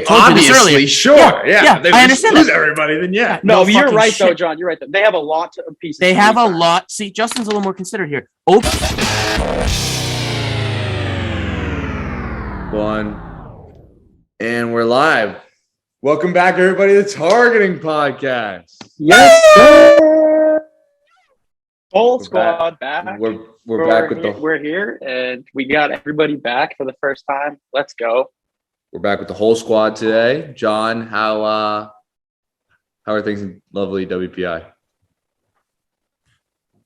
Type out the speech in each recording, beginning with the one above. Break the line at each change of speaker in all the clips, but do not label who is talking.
told you this earlier.
Obviously, sure. Yeah.
I understand
lose
that.
everybody, then yeah.
No, you're
fucking
right, though,
shit.
John. You're right. They have a lot of pieces.
They have a lot. See, Justin's a little more considerate here.
One. And we're live. Welcome back, everybody, to the Targeting Podcast.
Yes, sir. Whole
We're
squad back.
We're back with
We're here, and we got everybody back for the first time. Let's go.
We're back with the whole squad today. John, how are things in lovely WPI?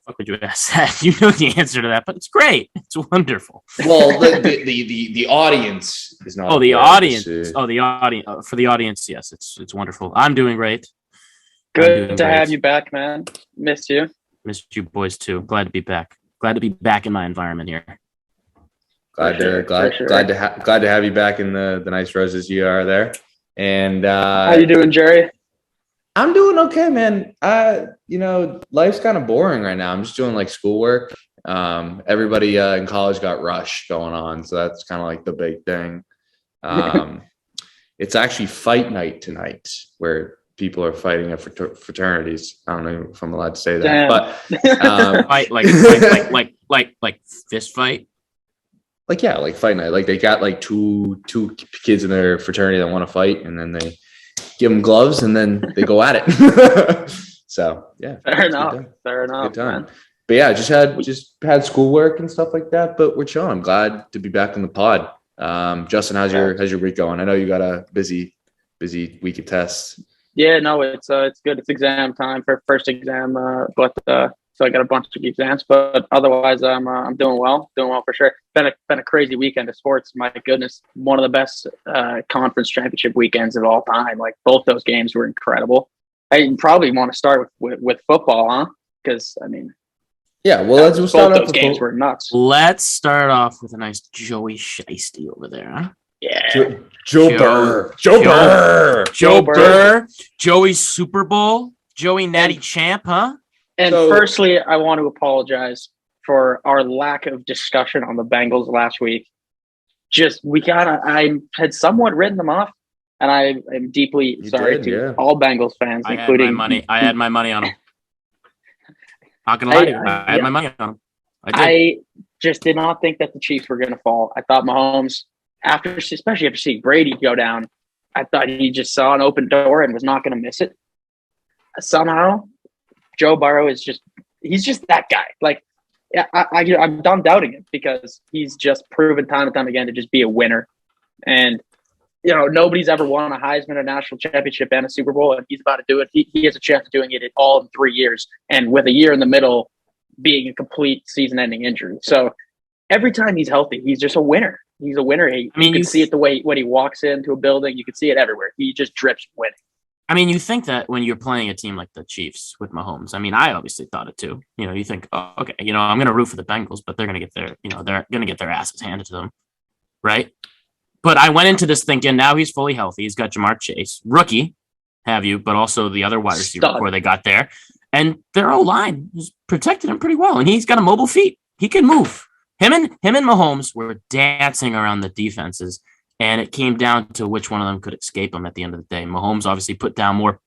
Fuck would you ask that? You know the answer to that, but it's great. It's wonderful.
Well, the audience is not.
Oh, the audience. Oh, the audience. For the audience, yes, it's wonderful. I'm doing great.
Good to have you back, man. Missed you.
Missed you boys too. Glad to be back. Glad to be back in my environment here.
Glad to have you back in the nice roses you are there. And
how you doing, Jerry?
I'm doing okay, man. Life's kind of boring right now. I'm just doing like schoolwork. Everybody in college got rush going on, so that's kind of like the big thing. It's actually fight night tonight, where people are fighting at fraternities. I don't know if I'm allowed to say that.
Damn.
But
Fight like fist fight.
Like fight night. Like they got like two kids in their fraternity that want to fight, and then they give them gloves, and then they go at it. So yeah,
Fair enoug enough.
Good time.
Man.
But yeah, just had schoolwork and stuff like that. But we're chilling. I'm glad to be back on the pod. Justin, how's your week going? I know you got a busy week of tests.
Yeah, no, it's good. It's exam time for first exam, so I got a bunch of exams, but otherwise I'm doing well for sure. Been a crazy weekend of sports. My goodness, one of the best conference championship weekends of all time. Like both those games were incredible. I probably want to start with football, huh? Because I mean,
yeah. Well, let's start
both
off
those games were nuts.
Let's start off with a nice Joey Shiesty over there, huh?
Yeah,
Joe Burr,
Joey's Super Bowl, Joey Natty Champ, huh?
And firstly, I want to apologize for our lack of discussion on the Bengals last week. I had somewhat written them off, and I am deeply sorry to all Bengals fans, including
I had my money on them. Not gonna lie to you, I had my money on them.
I just did not think that the Chiefs were going to fall. I thought Mahomes, especially after seeing Brady go down, I thought he just saw an open door and was not going to miss it. Somehow, Joe Burrow he's just that guy. Like, I'm done doubting him because he's just proven time and time again to just be a winner. And, nobody's ever won a Heisman, a national championship, and a Super Bowl, and he's about to do it. He has a chance of doing it all in 3 years, and with a year in the middle being a complete season-ending injury. So every time he's healthy, he's just a winner. He's a winner. You can see it the way when he walks into a building. You can see it everywhere. He just drips winning.
I mean, you think that when you're playing a team like the Chiefs with Mahomes. I mean, I obviously thought it too. You think, oh, okay, I'm going to root for the Bengals, but they're going to get they're going to get their asses handed to them, right? But I went into this thinking now he's fully healthy. He's got Jamar Chase, rookie, but also the other wide receiver before they got there, and their O-line has protected him pretty well, and he's got a mobile feet. He can move. Him and Mahomes were dancing around the defenses. And it came down to which one of them could escape him at the end of the day. Mahomes obviously put down more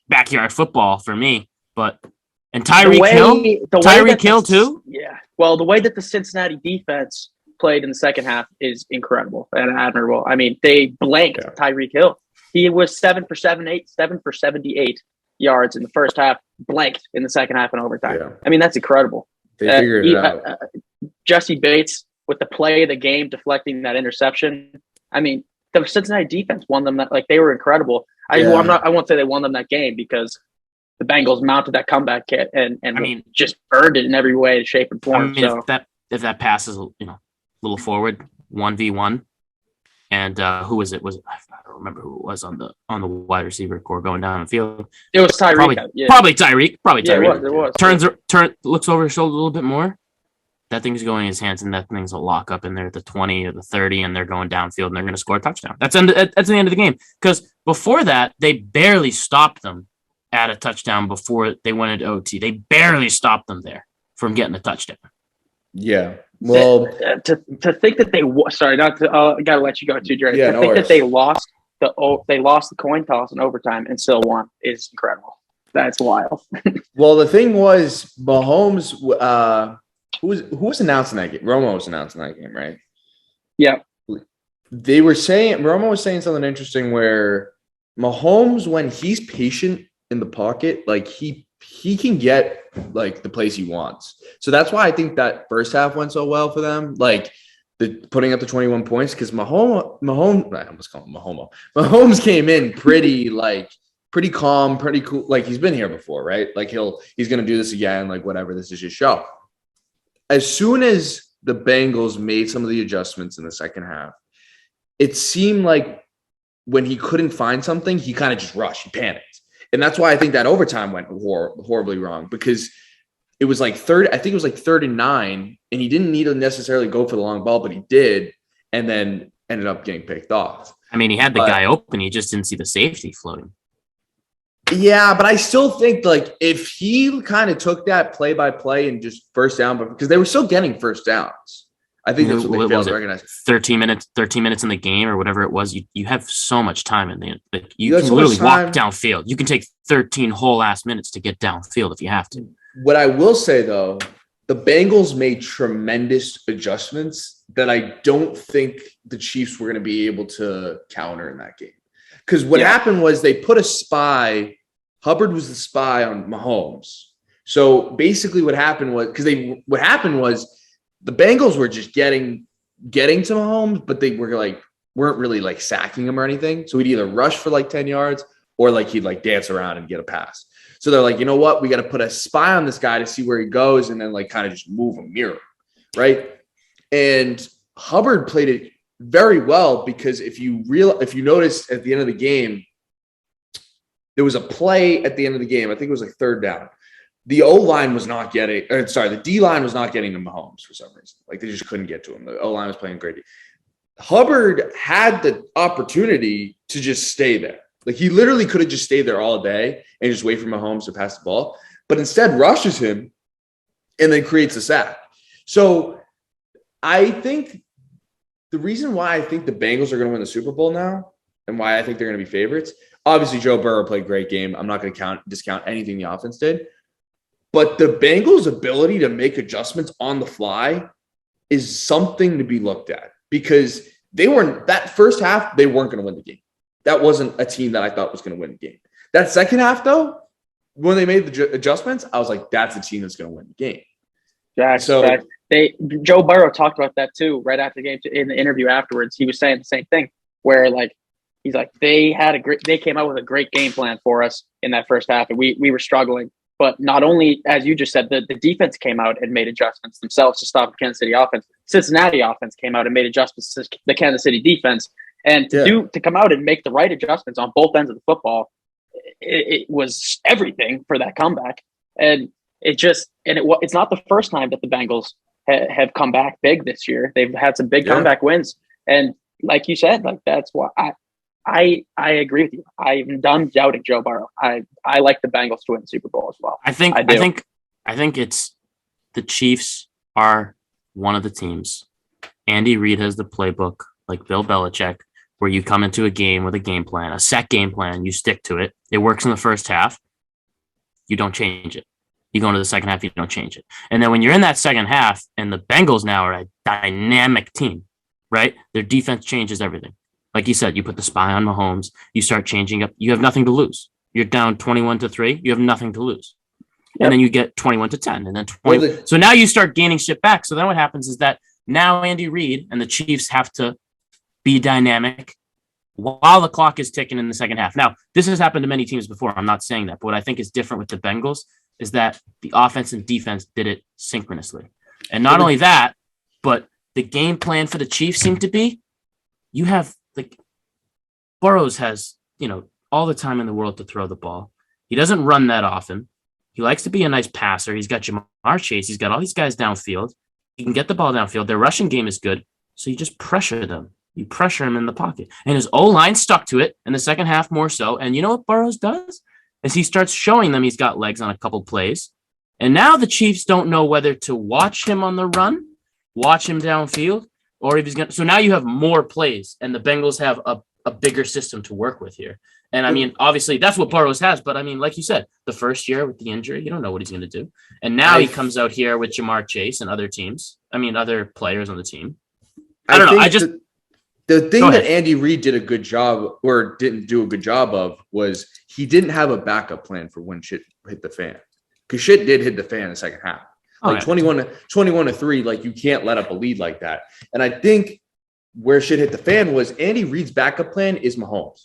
backyard football for me, and Tyreek Hill too.
Yeah. Well, the way that the Cincinnati defense played in the second half is incredible and admirable. I mean, they blanked Tyreek Hill. He was 7 for 78 yards in the first half, blanked in the second half in overtime. Yeah. I mean, that's incredible.
They figured it out.
Jesse Bates with the play of the game deflecting that interception. I mean, the Cincinnati defense won them that. Like, they were incredible. I won't say they won them that game because the Bengals mounted that comeback kit and just earned it in every way, shape, and form.
I mean, if that passes, a little forward 1v1, and who was it? I don't remember who it was on the wide receiver core going down the field.
It was Tyreek.
Probably Tyreek.
It was.
Turns, looks over his shoulder a little bit more. That thing's going in his hands, and that thing's a lock up in there at the 20 or the 30, and they're going downfield, and they're going to score a touchdown. That's the end of the game. Because before that, they barely stopped them at a touchdown before they went into OT. They barely stopped them there from getting a touchdown.
Yeah. Well,
to think that they sorry, not to, I got to let you go too, Jerry.
Yeah,
to think that they lost they lost the coin toss in overtime and still won is incredible. That's wild.
Well, the thing was, Mahomes, who was announcing that game? Romo was announcing that game, right?
Yeah.
They were saying Romo was saying something interesting where Mahomes, when he's patient in the pocket, like he can get like the plays he wants. So that's why I think that first half went so well for them. Like putting up the 21 points because Mahomes, I almost call him Mahomes came in pretty calm, pretty cool. Like he's been here before, right? Like he's going to do this again. Like whatever, this is his show. As soon as the Bengals made some of the adjustments in the second half, it seemed like when he couldn't find something, he kind of just rushed, he panicked. And that's why I think that overtime went horribly wrong because it was like I think it was like 3rd and 9, and he didn't need to necessarily go for the long ball, but he did, and then ended up getting picked off.
I mean, he had the guy open. He just didn't see the safety floating.
Yeah, but I still think like if he kind of took that play by play and just first down, because they were still getting first downs. I think that's what they failed to recognize.
13 minutes in the game or whatever it was. You have so much time in the like you can literally walk downfield. You can take 13 whole ass minutes to get downfield if you have to.
What I will say though, the Bengals made tremendous adjustments that I don't think the Chiefs were going to be able to counter in that game. Because what happened was they put a spy. Hubbard was the spy on Mahomes. So basically what happened was the Bengals were just getting to Mahomes, but they weren't really like sacking him or anything. So he'd either rush for like 10 yards or like he'd like dance around and get a pass. So they're like, you know what? We got to put a spy on this guy to see where he goes and then like kind of just move him, mirror him, right? And Hubbard played it very well because if you noticed at the end of the game, there was a play at the end of the game. I think it was like 3rd down. The O-line was not getting – the D-line was not getting to Mahomes for some reason. Like, they just couldn't get to him. The O-line was playing great. Hubbard had the opportunity to just stay there. Like, he literally could have just stayed there all day and just wait for Mahomes to pass the ball, but instead rushes him and then creates a sack. So, I think the reason why I think the Bengals are going to win the Super Bowl now and why I think they're going to be favorites, obviously Joe Burrow played a great game. I'm not going to discount anything the offense did. But the Bengals' ability to make adjustments on the fly is something to be looked at because that first half, they weren't going to win the game. That wasn't a team that I thought was going to win the game. That second half, though, when they made the adjustments, I was like, that's a team that's going to win the game.
Joe Burrow talked about that too, right after the game in the interview afterwards. He was saying the same thing where like, he's like, they came out with a great game plan for us in that first half and we were struggling. But not only, as you just said, the defense came out and made adjustments themselves to stop the Kansas City offense. Cincinnati offense came out and made adjustments to the Kansas City defense. And to come out and make the right adjustments on both ends of the football, it was everything for that comeback. And it's not the first time that the Bengals have come back big this year. They've had some big comeback wins. And like you said, like that's why I agree with you. I'm done doubting Joe Burrow. I like the Bengals to win the Super Bowl as well.
I think it's the Chiefs are one of the teams. Andy Reid has the playbook like Bill Belichick, where you come into a game with a game plan, a set game plan, you stick to it. It works in the first half. You don't change it. You go into the second half, you don't change it. And then when you're in that second half and the Bengals now are a dynamic team, right? Their defense changes everything. Like you said, you put the spy on Mahomes, you start changing up. You have nothing to lose. You're down 21-3. You have nothing to lose. Yep. And then you get 21-10 and then 20. So now you start gaining shit back. So then what happens is that now Andy Reid and the Chiefs have to be dynamic while the clock is ticking in the second half. Now, this has happened to many teams before. I'm not saying that. But what I think is different with the Bengals is that the offense and defense did it synchronously. And not only that, but the game plan for the Chiefs seemed to be, you have like Burrows has, all the time in the world to throw the ball. He doesn't run that often. He likes to be a nice passer. He's got Jamar Chase. He's got all these guys downfield. He can get the ball downfield. Their rushing game is good. So you just pressure them. You pressure him in the pocket. And his O-line stuck to it in the second half more so. And you know what Burrows does? Is he starts showing them he's got legs on a couple plays. And now the Chiefs don't know whether to watch him on the run, watch him downfield, or if he's going to. So now you have more plays, and the Bengals have a a bigger system to work with here. And I mean, obviously that's what Burrows has, but I mean, like you said, the first year with the injury, you don't know what he's going to do. And now he comes out here with Jamar Chase and other players on the team. I don't know.
The thing that Andy Reid did a good job or didn't do a good job of was he didn't have a backup plan for when shit hit the fan. Because shit did hit the fan in the second half. Like 21-3, like you can't let up a lead like that. And I think where shit hit the fan was Andy Reid's backup plan is Mahomes.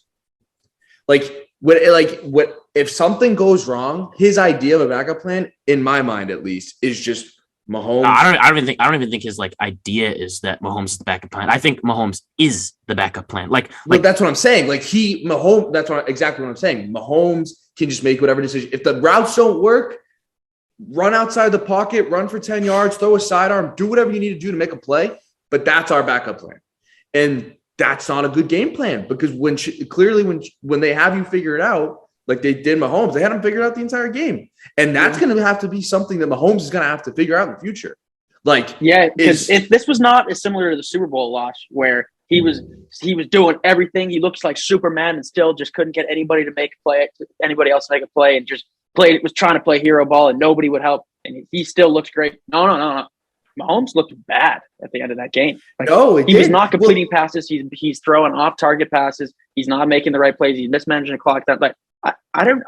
Like what if something goes wrong, his idea of a backup plan, in my mind at least, is just Mahomes.
I don't even think his like idea is that Mahomes is the backup plan. I think Mahomes is the backup plan. Like
that's what I'm saying. Like Mahomes, exactly what I'm saying. Mahomes can just make whatever decision. If the routes don't work, run outside the pocket, run for 10 yards, throw a sidearm, do whatever you need to do to make a play. But that's our backup plan. And that's not a good game plan because when they have you figure it out, like they did Mahomes, they had him figured out the entire game. And that's going to have to be something that Mahomes is going to have to figure out in the future. Like,
yeah, because if this was not as similar to the Super Bowl loss where he was doing everything, he looks like Superman and still just couldn't get anybody to make a play, anybody else to make a play, and just was trying to play hero ball and nobody would help. And he still looks great. No. Mahomes looked bad at the end of that game. Like, he was not completing passes. He's throwing off-target passes. He's not making the right plays. He's mismanaging the clock. That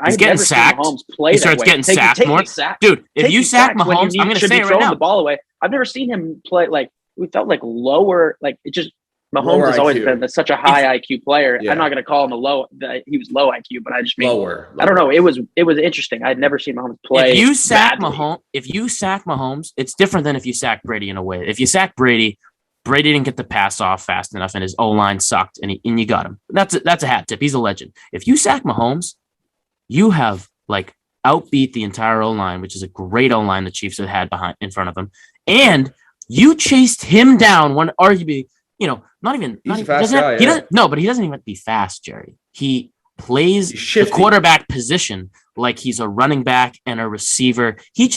he's getting sacked. He starts getting sacked more. Dude, if you sack Mahomes, I'm going to say it right now.
The ball away. I've never seen him play like we felt like lower. Like it just Mahomes has always been such a high IQ player. Yeah. I'm not going to call him he was low IQ, but I just mean lower. I don't know. It was interesting. I'd never seen Mahomes play.
If you sack Mahomes, it's different than if you sack Brady in a way. If you sack Brady didn't get the pass off fast enough, and his O-line sucked, and you got him. That's a hat tip. He's a legend. If you sack Mahomes, you have like outbeat the entire O-line, which is a great O-line the Chiefs have had in front of him, and you chased him down when arguably. But he doesn't even be fast, Jerry. He plays the quarterback position like he's a running back and a receiver. He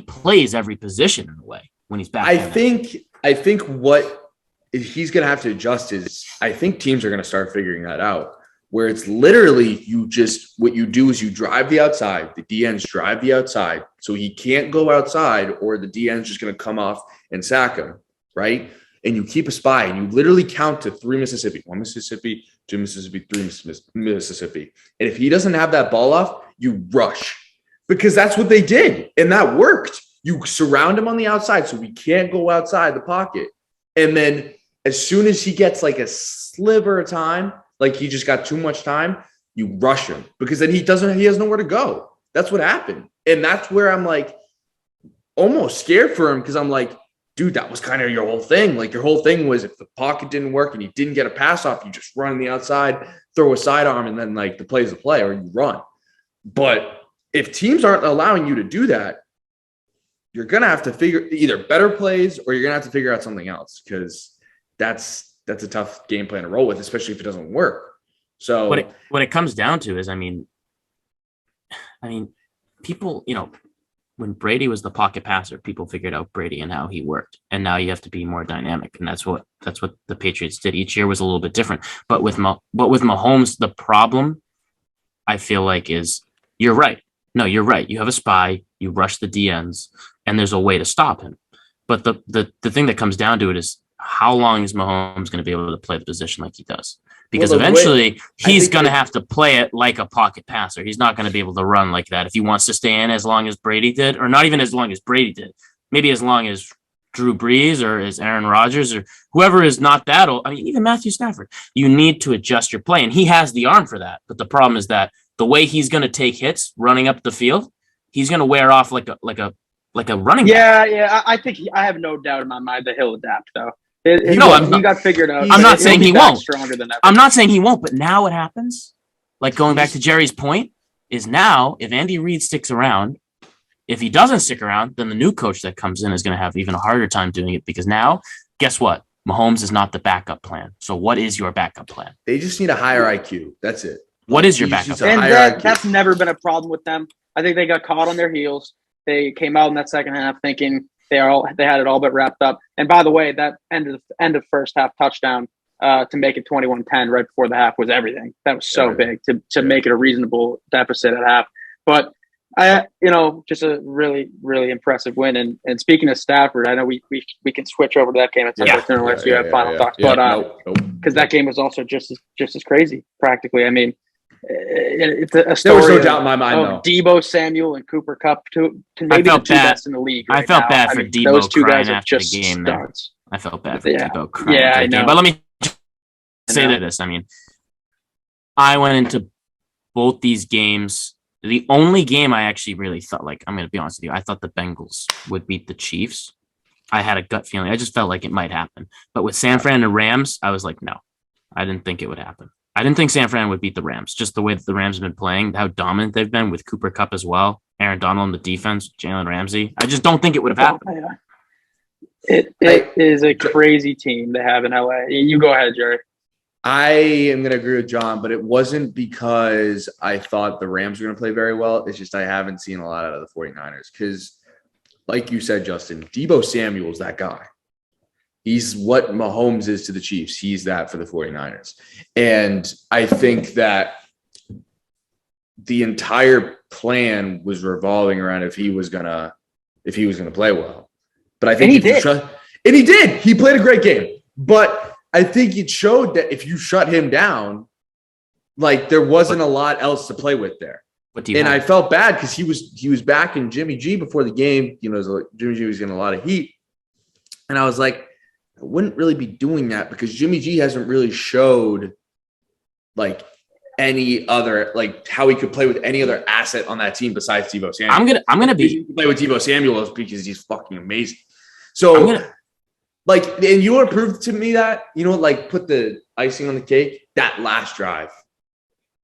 plays every position in a way when he's back.
I think what he's going to have to adjust is I think teams are going to start figuring that out where it's literally what you do is you drive the outside, the DNs drive the outside. So he can't go outside or the DN's just going to come off and sack him. Right. And you keep a spy and you literally count to 3 Mississippi, 1 Mississippi, 2 Mississippi, 3 Mississippi. And if he doesn't have that ball off, you rush because that's what they did. And that worked. You surround him on the outside so he can't go outside the pocket. And then as soon as he gets like a sliver of time, like he just got too much time, you rush him because then he has nowhere to go. That's what happened. And that's where I'm like almost scared for him because I'm like, dude, that was kind of your whole thing. Like your whole thing was if the pocket didn't work and you didn't get a pass off, you just run on the outside, throw a sidearm, and then like the play's the play or you run. But if teams aren't allowing you to do that, you're going to have to figure either better plays or you're going to have to figure out something else because that's a tough game plan to roll with, especially if it doesn't work. So
what it comes down to is, I mean, people, when Brady was the pocket passer, people figured out Brady and how he worked. And now you have to be more dynamic. And that's what the Patriots did. Each year was a little bit different. But with Mahomes, the problem I feel like is you're right. No, you're right. You have a spy, you rush the DNs, and there's a way to stop him. But the thing that comes down to it is how long is Mahomes going to be able to play the position like he does? Because eventually he's going to have to play it like a pocket passer. He's not going to be able to run like that if he wants to stay in as long as Brady did, or not even as long as Brady did. Maybe as long as Drew Brees or as Aaron Rodgers or whoever is not that old. I mean, even Matthew Stafford. You need to adjust your play, and he has the arm for that. But the problem is that the way he's going to take hits running up the field, he's going to wear off like a running back.
Yeah. I think I have no doubt in my mind that he'll adapt, though.
He got
figured out.
I'm not saying he won't. Stronger than ever. I'm not saying he won't, but now what happens, like going back to Jerry's point, is now if Andy Reid sticks around, if he doesn't stick around, then the new coach that comes in is going to have even a harder time doing it because now, guess what? Mahomes is not the backup plan. So what is your backup plan?
They just need a higher IQ. That's it.
What is your backup plan?
And that's never been a problem with them. I think they got caught on their heels. They came out in that second half thinking they had it all but wrapped up. And by the way, that end of first half touchdown to make it 21-10 right before the half was everything. That was so big to make it a reasonable deficit at half. But just a really, really impressive win. And speaking of Stafford, I know we can switch over to that game at some point unless you have final thoughts. But because that game was also just as crazy, practically. I mean, it's a story.
There was no doubt in my mind, though.
Deebo Samuel and Cooper Kupp, maybe the two best in the league.
I felt bad for Deebo.
Those two guys are
after
just
the game.
studs.
I felt bad for Deebo crying.
Yeah,
after
I
the
know.
game. But let me say this. I mean, I went into both these games. The only game I actually really thought, like, I'm going to be honest with you, I thought the Bengals would beat the Chiefs. I had a gut feeling. I just felt like it might happen. But with San Fran and Rams, I was like, no, I didn't think it would happen. I didn't think San Fran would beat the Rams, just the way that the Rams have been playing, how dominant they've been with Cooper Kupp as well, Aaron Donald in the defense, Jalen Ramsey. I just don't think it would have happened.
It is a crazy team to have in LA. You go ahead, Jerry.
I am going to agree with John, but it wasn't because I thought the Rams were going to play very well. It's just I haven't seen a lot out of the 49ers because, like you said, Justin, Deebo Samuel's that guy. He's what Mahomes is to the Chiefs. He's that for the 49ers. And I think that the entire plan was revolving around if he was gonna play well. But I think he did. He played a great game. But I think it showed that if you shut him down, like there wasn't a lot else to play with there. I felt bad because he was backing Jimmy G before the game. Jimmy G was getting a lot of heat. And I was like, I wouldn't really be doing that because Jimmy G hasn't really showed like any other, like how he could play with any other asset on that team besides Deebo Samuel.
I'm gonna
play with Deebo Samuel because he's fucking amazing. So and you want to prove to me that, put the icing on the cake, that last drive.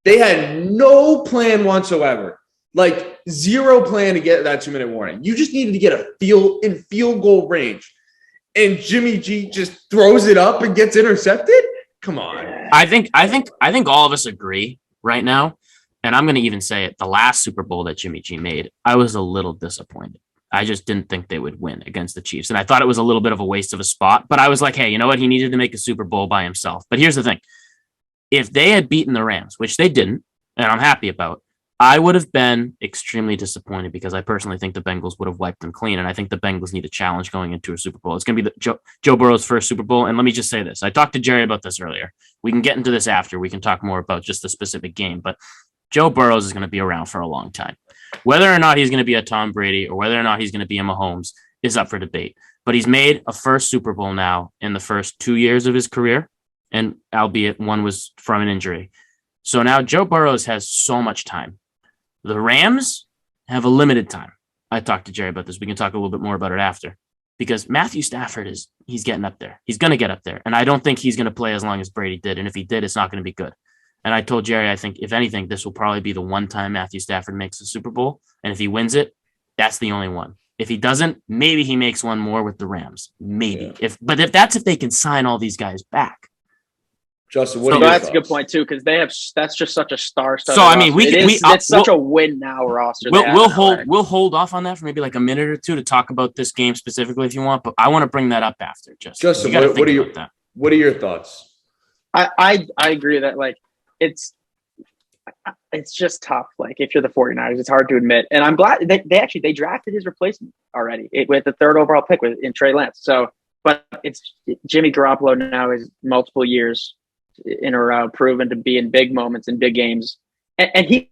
They had no plan whatsoever. Like zero plan to get that 2-minute warning. You just needed to get a field goal range. And Jimmy G just throws it up and gets intercepted? Come on.
I think all of us agree right now, and I'm going to even say it, the last Super Bowl that Jimmy G made, I was a little disappointed. I just didn't think they would win against the Chiefs. And I thought it was a little bit of a waste of a spot, but I was like, hey, you know what? He needed to make a Super Bowl by himself. But here's the thing. If they had beaten the Rams, which they didn't, and I'm happy about, I would have been extremely disappointed because I personally think the Bengals would have wiped them clean. And I think the Bengals need a challenge going into a Super Bowl. It's going to be Joe Burrow's first Super Bowl. And let me just say this. I talked to Jerry about this earlier. We can get into this after. We can talk more about just the specific game. But Joe Burrows is going to be around for a long time. Whether or not he's going to be a Tom Brady or whether or not he's going to be a Mahomes is up for debate. But he's made a first Super Bowl now in the first 2 years of his career. And albeit one was from an injury. So now Joe Burrows has so much time. The Rams have a limited time. I talked to Jerry about this. We can talk a little bit more about it after. Because Matthew Stafford he's getting up there. He's going to get up there. And I don't think he's going to play as long as Brady did. And if he did, it's not going to be good. And I told Jerry, I think, if anything, this will probably be the one time Matthew Stafford makes the Super Bowl. And if he wins it, that's the only one. If he doesn't, maybe he makes one more with the Rams. Maybe.
Yeah.
If they can sign all these guys back.
Justin,
that's a good point too, because that's just such a star-studded.
So I mean,
it's such a win now roster.
We'll hold off on that for maybe like a minute or two to talk about this game specifically if you want, but I want to bring that up after. Justin,
what are your thoughts?
I agree that like it's just tough. Like if you're the 49ers, it's hard to admit, and I'm glad they drafted his replacement already with the third overall pick in Trey Lance. So, but it's Jimmy Garoppolo now is multiple years in a row proven to be in big moments in big games, and he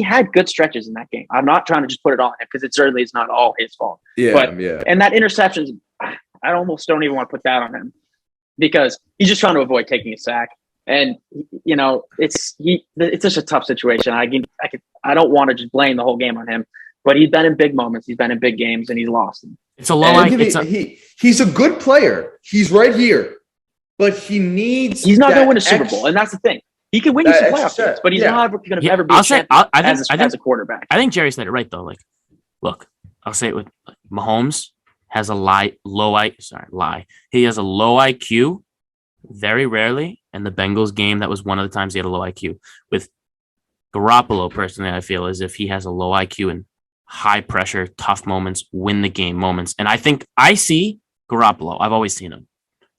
had good stretches in that game. I'm not trying to just put it on him because it certainly is not all his fault. And that interception, I almost don't even want to put that on him because he's just trying to avoid taking a sack. And it's just a tough situation. I don't want to just blame the whole game on him, but he's been in big moments, he's been in big games, and he's lost.
It's a low. He's a good player. He's right here, but he's not going to
win a Super Bowl, and that's the thing. He can win you some playoff games, but he's not going to ever be as a quarterback.
I think Jerry said it right though. Like, look, I'll say it with Mahomes has a He has a low IQ. Very rarely, and the Bengals game, that was one of the times he had a low IQ. With Garoppolo, personally, I feel as if he has a low IQ and high pressure, tough moments, win the game moments. And I think I see Garoppolo. I've always seen him.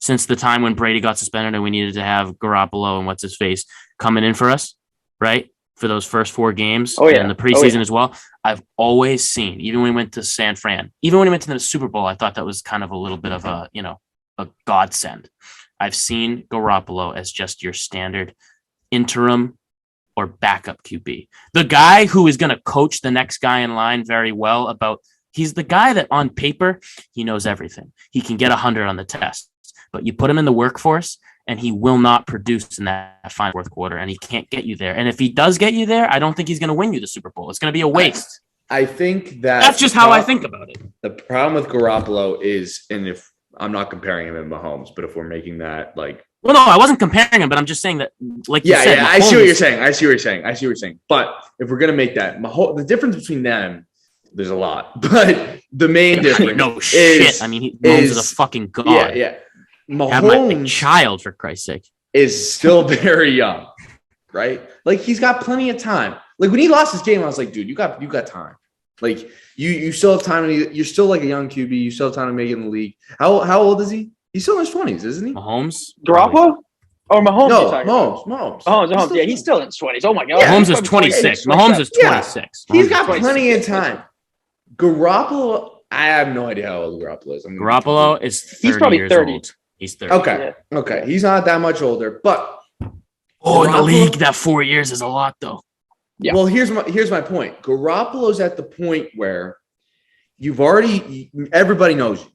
since the time when Brady got suspended and we needed to have Garoppolo and what's his face coming in for us, right? For those first 4 games and the preseason as well. I've always seen, even when we went to San Fran, even when we went to the Super Bowl, I thought that was kind of a little bit of a godsend. I've seen Garoppolo as just your standard interim or backup QB. The guy who is going to coach the next guy in line very well he's the guy that on paper, he knows everything. He can get 100 on the test, but you put him in the workforce and he will not produce in that final fourth quarter, and he can't get you there. And if he does get you there, I don't think he's going to win you the Super Bowl. It's going to be a waste.
I think
that's just how I think about it.
The problem with Garoppolo is, and if I'm not comparing him to Mahomes, but if we're making that like,
well, no, I wasn't comparing him, but I'm just saying that, like, you said,
I see what you're saying. I see what you're saying. But if we're gonna make that, the difference between them, there's a lot, but the main difference
shit. I mean, Mahomes is a fucking god.
Yeah. Mahomes,
have my child, for Christ's sake,
is still very young, right? Like, he's got plenty of time. Like, when he lost his game, I was like, dude, you got time. Like, you still have time. You're still like a young QB. You still have time to make it in the league. How old is he? He's still in his 20s, isn't he?
Mahomes?
Garoppolo? Or Mahomes?
No, Mahomes.
Mahomes. Yeah, he's still in his 20s. Oh, my God.
Yeah, Mahomes is 26. Mahomes is 26.
Yeah. He's got plenty of time. Garoppolo, I have no idea how old Garoppolo is.
Garoppolo is 30
He's probably
years
30.
old. He's 30.
Okay. He's not that much older, but
in the league, that 4 years is a lot, though.
Yeah.
Well, here's my point. Garoppolo's at the point where everybody knows you,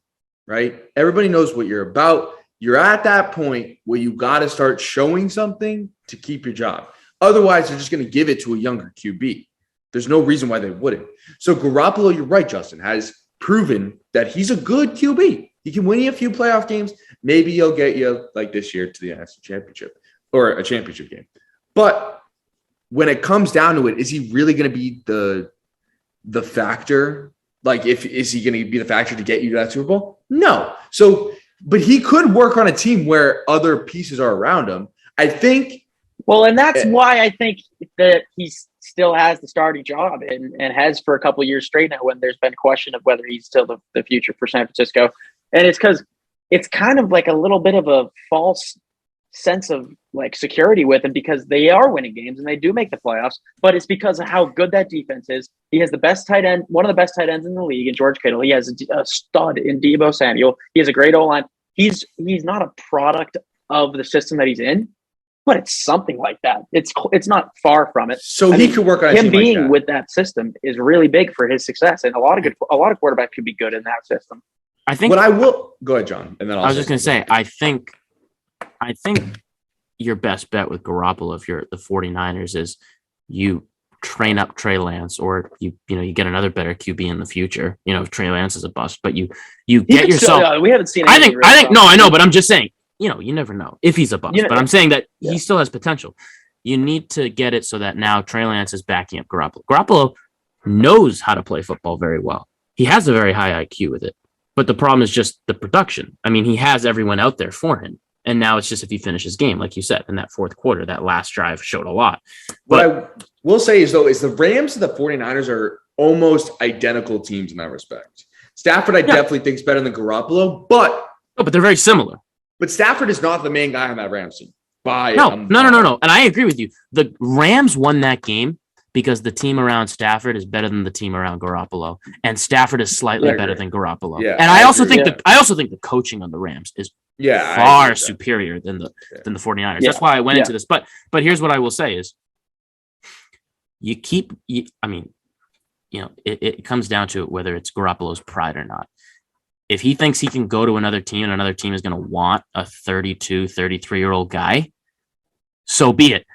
right? Everybody knows what you're about. You're at that point where you got to start showing something to keep your job. Otherwise, they're just going to give it to a younger QB. There's no reason why they wouldn't. So Garoppolo, you're right, Justin, has proven that he's a good QB. He can win you a few playoff games. Maybe he'll get you, like this year, to the NFC Championship or a championship game. But when it comes down to it, is he really going to be the factor? Like, is he going to be the factor to get you to that Super Bowl? No. So, but he could work on a team where other pieces are around him. I think.
Well, and that's why I think that he still has the starting job and has for a couple of years straight now, when there's been question of whether he's still the future for San Francisco. And it's because it's kind of like a little bit of a false sense of like security with him, because they are winning games and they do make the playoffs, but it's because of how good that defense is. He has the best tight end, one of the best tight ends in the league in George Kittle. He has a stud in Deebo Samuel. He has a great O-line. He's not a product of the system that he's in, but it's something like that. It's not far from it.
So he could work on
him being with that system is really big for his success, and a lot of quarterbacks could be good in that system.
I think.
But I will go ahead, John, and then
I was just going to say, I think your best bet with Garoppolo, if you're at the 49ers, is you train up Trey Lance, or you get another better QB in the future. If Trey Lance is a bust, but you get yourself.
We haven't seen.
I think no, I know, but I'm just saying. You never know if he's a bust. But I'm saying that he still has potential. You need to get it so that now Trey Lance is backing up Garoppolo. Garoppolo knows how to play football very well. He has a very high IQ with it. But the problem is just the production. I mean, he has everyone out there for him. And now it's just if he finishes game, like you said, in that fourth quarter, that last drive showed a lot.
But what I will say is the Rams and the 49ers are almost identical teams in that respect. Stafford, I definitely think is better than Garoppolo, but
they're very similar.
But Stafford is not the main guy on that Rams team.
No. And I agree with you. The Rams won that game because the team around Stafford is better than the team around Garoppolo, and Stafford is slightly better than Garoppolo. Yeah, and I also think the coaching on the Rams is far superior than the 49ers. Yeah. That's why I went into this. But here's what I will say is it comes down to whether it's Garoppolo's pride or not. If he thinks he can go to another team and another team is going to want a 32, 33-year-old guy, so be it.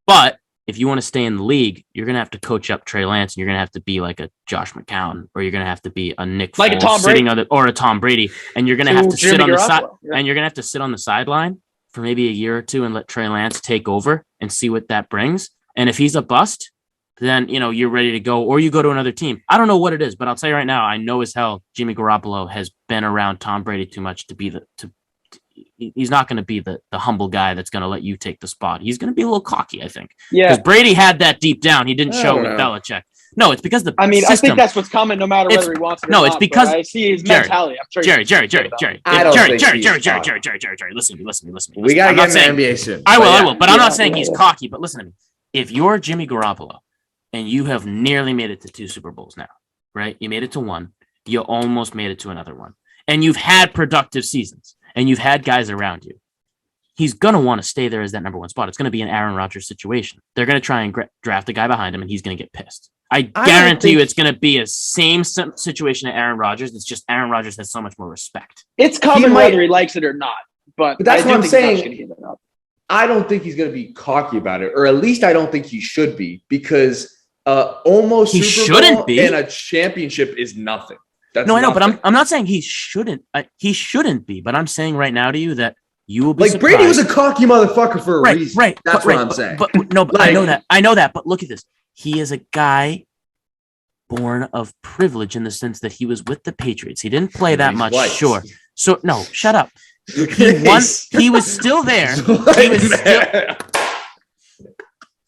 But if you want to stay in the league, you're going to have to coach up Trey Lance, and you're going to have to be like a Josh McCown, or you're going to have to be a Nick Foles,
like a Tom Brady,
or a Tom Brady, and you're going to have to sit on the side, and you're going to have to sit on the sideline for maybe a year or two and let Trey Lance take over and see what that brings. And if he's a bust, then you're ready to go, or you go to another team. I don't know what it is, but I'll tell you right now, I know as hell Jimmy Garoppolo has been around Tom Brady too much to be he's not going to be the humble guy that's going to let you take the spot. He's going to be a little cocky, I think. Yeah. Because Brady had that deep down. He didn't show it with Belichick. No, it's because the
I mean,
system,
I think that's what's coming, no matter whether he wants it or
no,
not.
it's because
I see his
Jerry,
mentality. I'm sure
Jerry.
I don't think he's
Jerry. Listen to me.
We gotta
I'm
get
not
in
saying,
the NBA soon.
I
But
will, but I'm not saying
Yeah.
he's cocky. But listen to me. If you're Jimmy Garoppolo and you have nearly made it to 2 Super Bowls now, right? You made it to 1. You almost made it to another one. And you've had productive seasons and you've had guys around you. He's going to want to stay there as that number 1 spot. It's going to be an Aaron Rodgers situation. They're going to try and draft a guy behind him and he's going to get pissed. I guarantee you it's going to be a same situation at Aaron Rodgers. It's just Aaron Rodgers has so much more respect.
It's coming whether he likes it or not. But
that's what I'm saying.
He's not gonna
I don't think he's going to be cocky about it, or at least I don't think he should be, because almost
He
Super
shouldn't
Bowl
be.
and a championship is nothing. That's
No, I know, but
nothing.
I'm not saying he shouldn't. He shouldn't be. But I'm saying right now to you that you will be
like
surprised.
Brady was a cocky motherfucker for a reason.
Right.
That's what I'm saying.
But no, but I
Like-
know that. But look at this. He is a guy born of privilege in the sense that he was with the Patriots. He didn't play that
He's
much,
white.
sure. So no, shut up. He won. He was still there.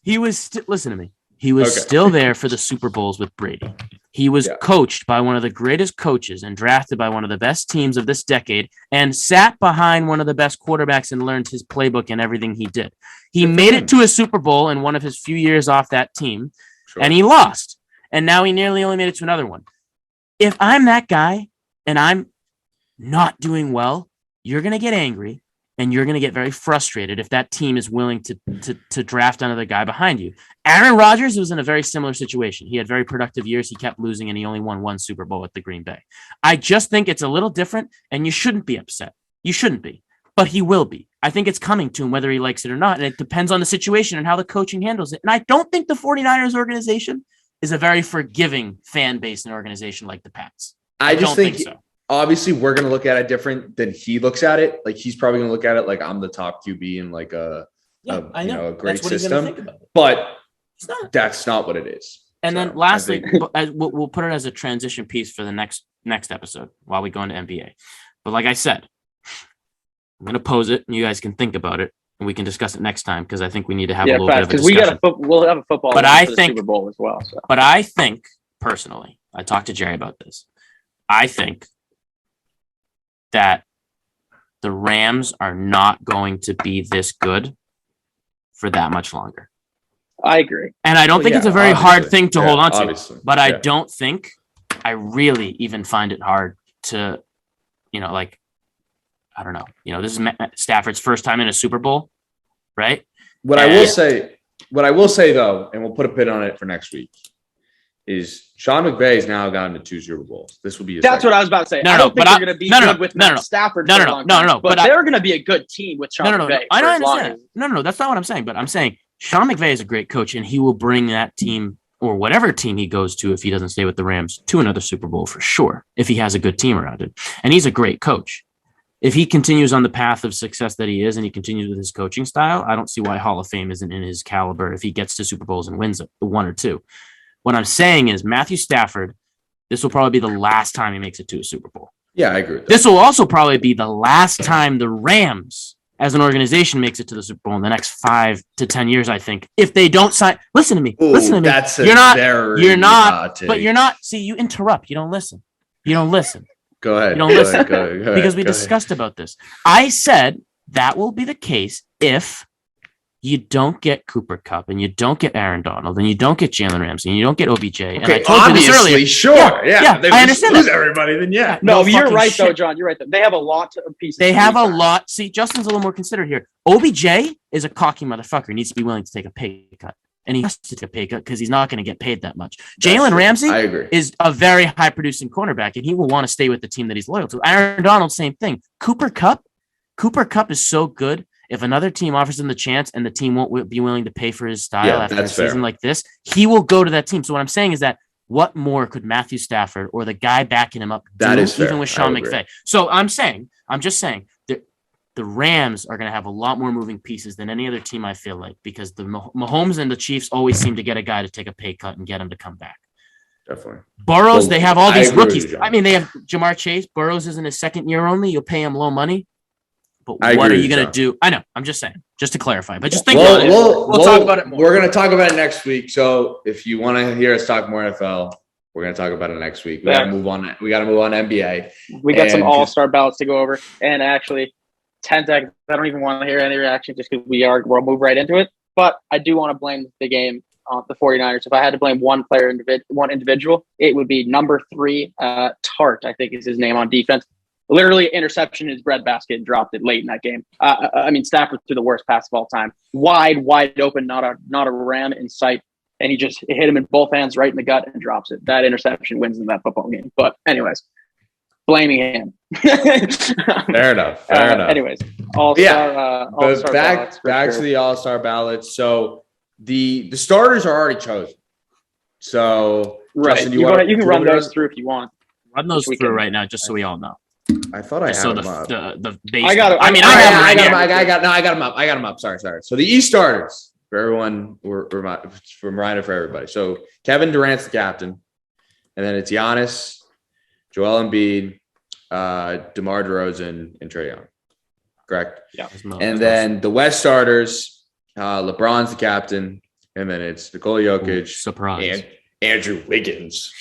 He was still. Listen to me. He was
Okay.
still there for the Super Bowls with Brady. He was
Yeah.
coached by one of the greatest coaches and drafted by one of the best teams of this decade and sat behind one of the best quarterbacks and learned his playbook and everything he did. He made it to a Super Bowl in one of his few years off that team,
Sure.
and he lost. And now he nearly only made it to another one. If I'm that guy and I'm not doing well, you're going to get angry and you're going to get very frustrated if that team is willing to draft another guy behind you. Aaron Rodgers was in a very similar situation. He had very productive years. He kept losing and he only won 1 Super Bowl with the Green Bay. I just think it's a little different and you shouldn't be upset. You shouldn't be, but he will be. I think it's coming to him whether he likes it or not. And it depends on the situation and how the coaching handles it. And I don't think the 49ers organization is a very forgiving fan base and organization like the Pats.
I just
don't
think
so.
Obviously we're going to look at it different than he looks at it. Like he's probably going to look at it like I'm the top QB in like a great system, but that's not what it is.
And
So,
then lastly,
I think-
we'll put it as a transition piece for the next episode while we go into NBA. But like I said, I'm going to pose it and you guys can think about it and we can discuss it next time because I think we need to have a little bit of a
because
discussion.
we'll have a football
But
one
I
for the
think-
Super Bowl as well. So.
But I think personally, I talked to Jerry about this. I think that the Rams are not going to be this good for that much longer.
I agree.
And I don't
Well,
think it's
yeah,
a very hard
obviously.
thing to
Yeah,
hold on to.
obviously.
But I
Yeah.
don't think I really even find it hard to, like, I don't know. This is Stafford's first time in a Super Bowl, right?
What I will say though, and we'll put a pin on it for next week, is Sean McVay has now gotten to 2 Super Bowls. This will be his
That's
second.
what I was about to say.
No,
I
no,
don't think
but
they're
I-
going to be
no, no,
good
no,
with
no,
Matt
no.
Stafford.
No,
for
no,
a
no,
long
no,
time.
no,
But
but
they're going to be a good team with Sean
No.
McVay.
I
for
don't
as long
understand.
as-
No, that's not what I'm saying. But I'm saying Sean McVay is a great coach, and he will bring that team or whatever team he goes to if he doesn't stay with the Rams to another Super Bowl for sure. If he has a good team around it, and he's a great coach. If he continues on the path of success that he is, and he continues with his coaching style, I don't see why Hall of Fame isn't in his caliber if he gets to Super Bowls and wins 1 or 2. What I'm saying is Matthew Stafford. This will probably be the last time he makes it to a Super Bowl.
Yeah, I agree with that.
This will also probably be the last time the Rams as an organization makes it to the Super Bowl in the next 5 to 10 years, I think. If they don't sign, listen to me.
Ooh,
Listen to me.
That's a
You're not,
take.
but you're not. See, you interrupt. You don't listen.
Go ahead.
You don't
Go
listen.
ahead, go ahead,
Because we
go ahead.
discussed about this. I said that will be the case if you don't get Cooper Kupp and you don't get Aaron Donald and you don't get Jalen Ramsey and you don't get OBJ. And I
Okay,
told you this
obviously,
earlier.
sure.
Yeah,
They
I
just
understand
lose
that.
everybody, then yeah.
No,
No
but you're
fucking
right, though,
shit.
John. You're right. They have a lot of pieces.
They
to
have a
resign.
lot. See, Justin's a little more considerate here. OBJ is a cocky motherfucker. He needs to be willing to take a pay cut. And he has to take a pay cut because he's not going to get paid that much. Jalen
true.
Ramsey
I agree.
is a very high producing cornerback, and he will want to stay with the team that he's loyal to. Aaron Donald, same thing. Cooper Kupp is so good. If another team offers him the chance and the team won't be willing to pay for his style
Yeah,
after a
that's fair.
season like this, he will go to that team. So what I'm saying is that what more could Matthew Stafford or the guy backing him up
That
do,
is fair.
even with
I
Sean
agree.
McVay? So I'm just saying that the Rams are going to have a lot more moving pieces than any other team, I feel like, because the Mahomes and the Chiefs always seem to get a guy to take a pay cut and get him to come back.
Definitely.
Burrows,
Well,
they have all
I
these
agree with
rookies.
you, John.
I mean, they have Jamar Chase. Burrows is in his second year only. You'll pay him low money. But
I
what are
agree
you
with
going to
John.
do? I know. I'm just saying, just to clarify. But just think about it.
We'll
talk about it more.
We're going to talk about it next week. So if you want to hear us talk more NFL, we're going to talk about it next week. We got to move on. We got to move on to NBA.
We got some
And
all-star ballots to go over. And actually, 10 seconds, I don't even want to hear any reaction just because we'll move right into it. But I do want to blame the game on the 49ers. If I had to blame one player, one individual, it would be number 3, Tart, I think is his name on defense. Literally interception in his breadbasket and dropped it late in that game. I mean, Stafford threw the worst pass of all time. Wide open, not a ram in sight. And he just hit him in both hands right in the gut and drops it. That interception wins in that football game. But anyways, blaming him.
Fair enough.
Anyways, all-star, all-star ballots,
back to the all-star ballots. So the starters are already chosen. So
right,
Justin,
you can run those through if you want.
Run those through right now, just so we all know.
I thought I had them up.
The base.
I got it.
I
got them up. Sorry. So the East starters for everyone, reminder for everybody. So Kevin Durant's the captain, and then it's Giannis, Joel Embiid, DeMar DeRozan, and Trae Young. Correct.
Yeah.
And then the West starters, LeBron's the captain, and then it's Nikola Jokic,
surprise,
and Andrew Wiggins.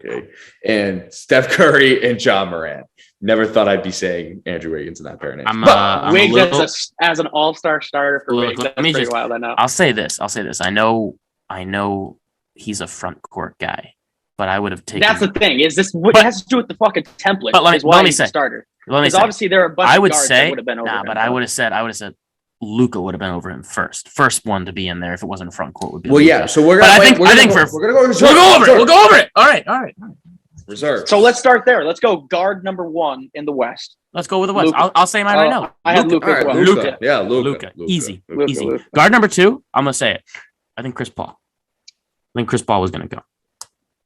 Okay, and Steph Curry and John Morant. Never thought I'd be saying Andrew Wiggins in that pair of names.
I'm Wiggins as an all-star starter for Wiggins. That's pretty wild, I know.
I'll say this. I know he's a front court guy, but I would have taken.
That's the thing. Is this what it has to do with the fucking template?
But let me say,
starter.
Because
obviously there are a bunch of guards that would have been over him.
But I would have said Luka would have been over him first. First one to be in there if it wasn't front court would be.
Well,
Luka.
yeah. So we're gonna.
We'll go over it. All right.
Reserve.
So let's start there. Let's go guard number 1 in the West.
Let's go with the West. I'll say mine right now.
I have Luka as well.
Luka. Yeah, Luka.
Easy.
Luka.
Guard number 2. I'm gonna say it. I think Chris Paul. I think Chris Paul was gonna go.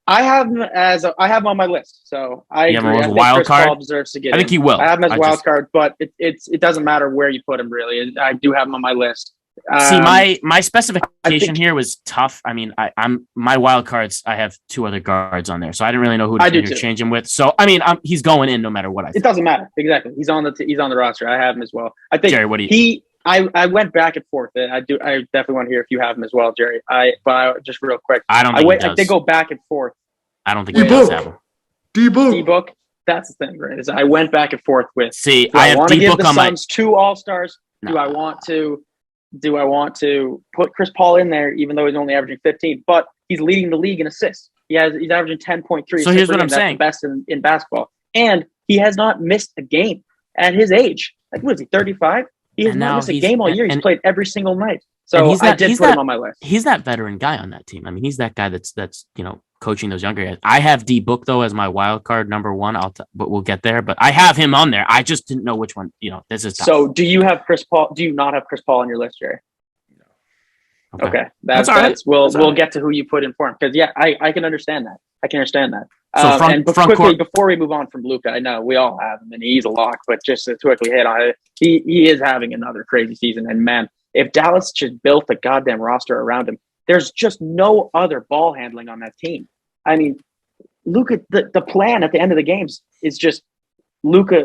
I have him on my list, so I agree. I think
wild
Chris
card?
Paul deserves to get
I think he will.
I have him as wild card, but it doesn't matter where you put him really. I do have him on my list.
See, my specification here was tough. I mean, I'm my wild cards. I have 2 other guards on there, so I didn't really know who to change him with. So I mean, he's going in no matter what I think.
It doesn't matter exactly. He's on the roster. I have him as well. I think
Jerry, what do you?
I went back and forth. I definitely want to hear if you have him as well, Jerry. But just real quick,
I don't think he does.
I did go back and forth.
I don't think he does have him.
D-Book. That's the thing, right? Is I went back and forth with.
See, I have
want to give
D-Book
the
on my.
Suns 2 All-Stars?
No.
Do I want to put Chris Paul in there, even though he's only averaging 15? But he's leading the league in assists. He's averaging 10.3.
So here's what I'm saying:
that's the best in basketball, and he has not missed a game at his age. Like, what is he? 35? He has not missed a game all year. He's played every single night. So I did put him on my list.
He's that veteran guy on that team. I mean, he's that guy that's coaching those younger guys. I have D-Book though as my wild card number 1. But we'll get there. But I have him on there. I just didn't know which one. This is tough.
So do you have Chris Paul? Do you not have Chris Paul on your list, Jerry? No. Okay. That's all right. We'll get to who you put in for him because I can understand that. So before we move on from Luka, I know we all have him and he's a lock. But just to quickly hit on it, he is having another crazy season. And man, if Dallas just built a goddamn roster around him, there's just no other ball handling on that team. I mean, Luka, the plan at the end of the games is just Luka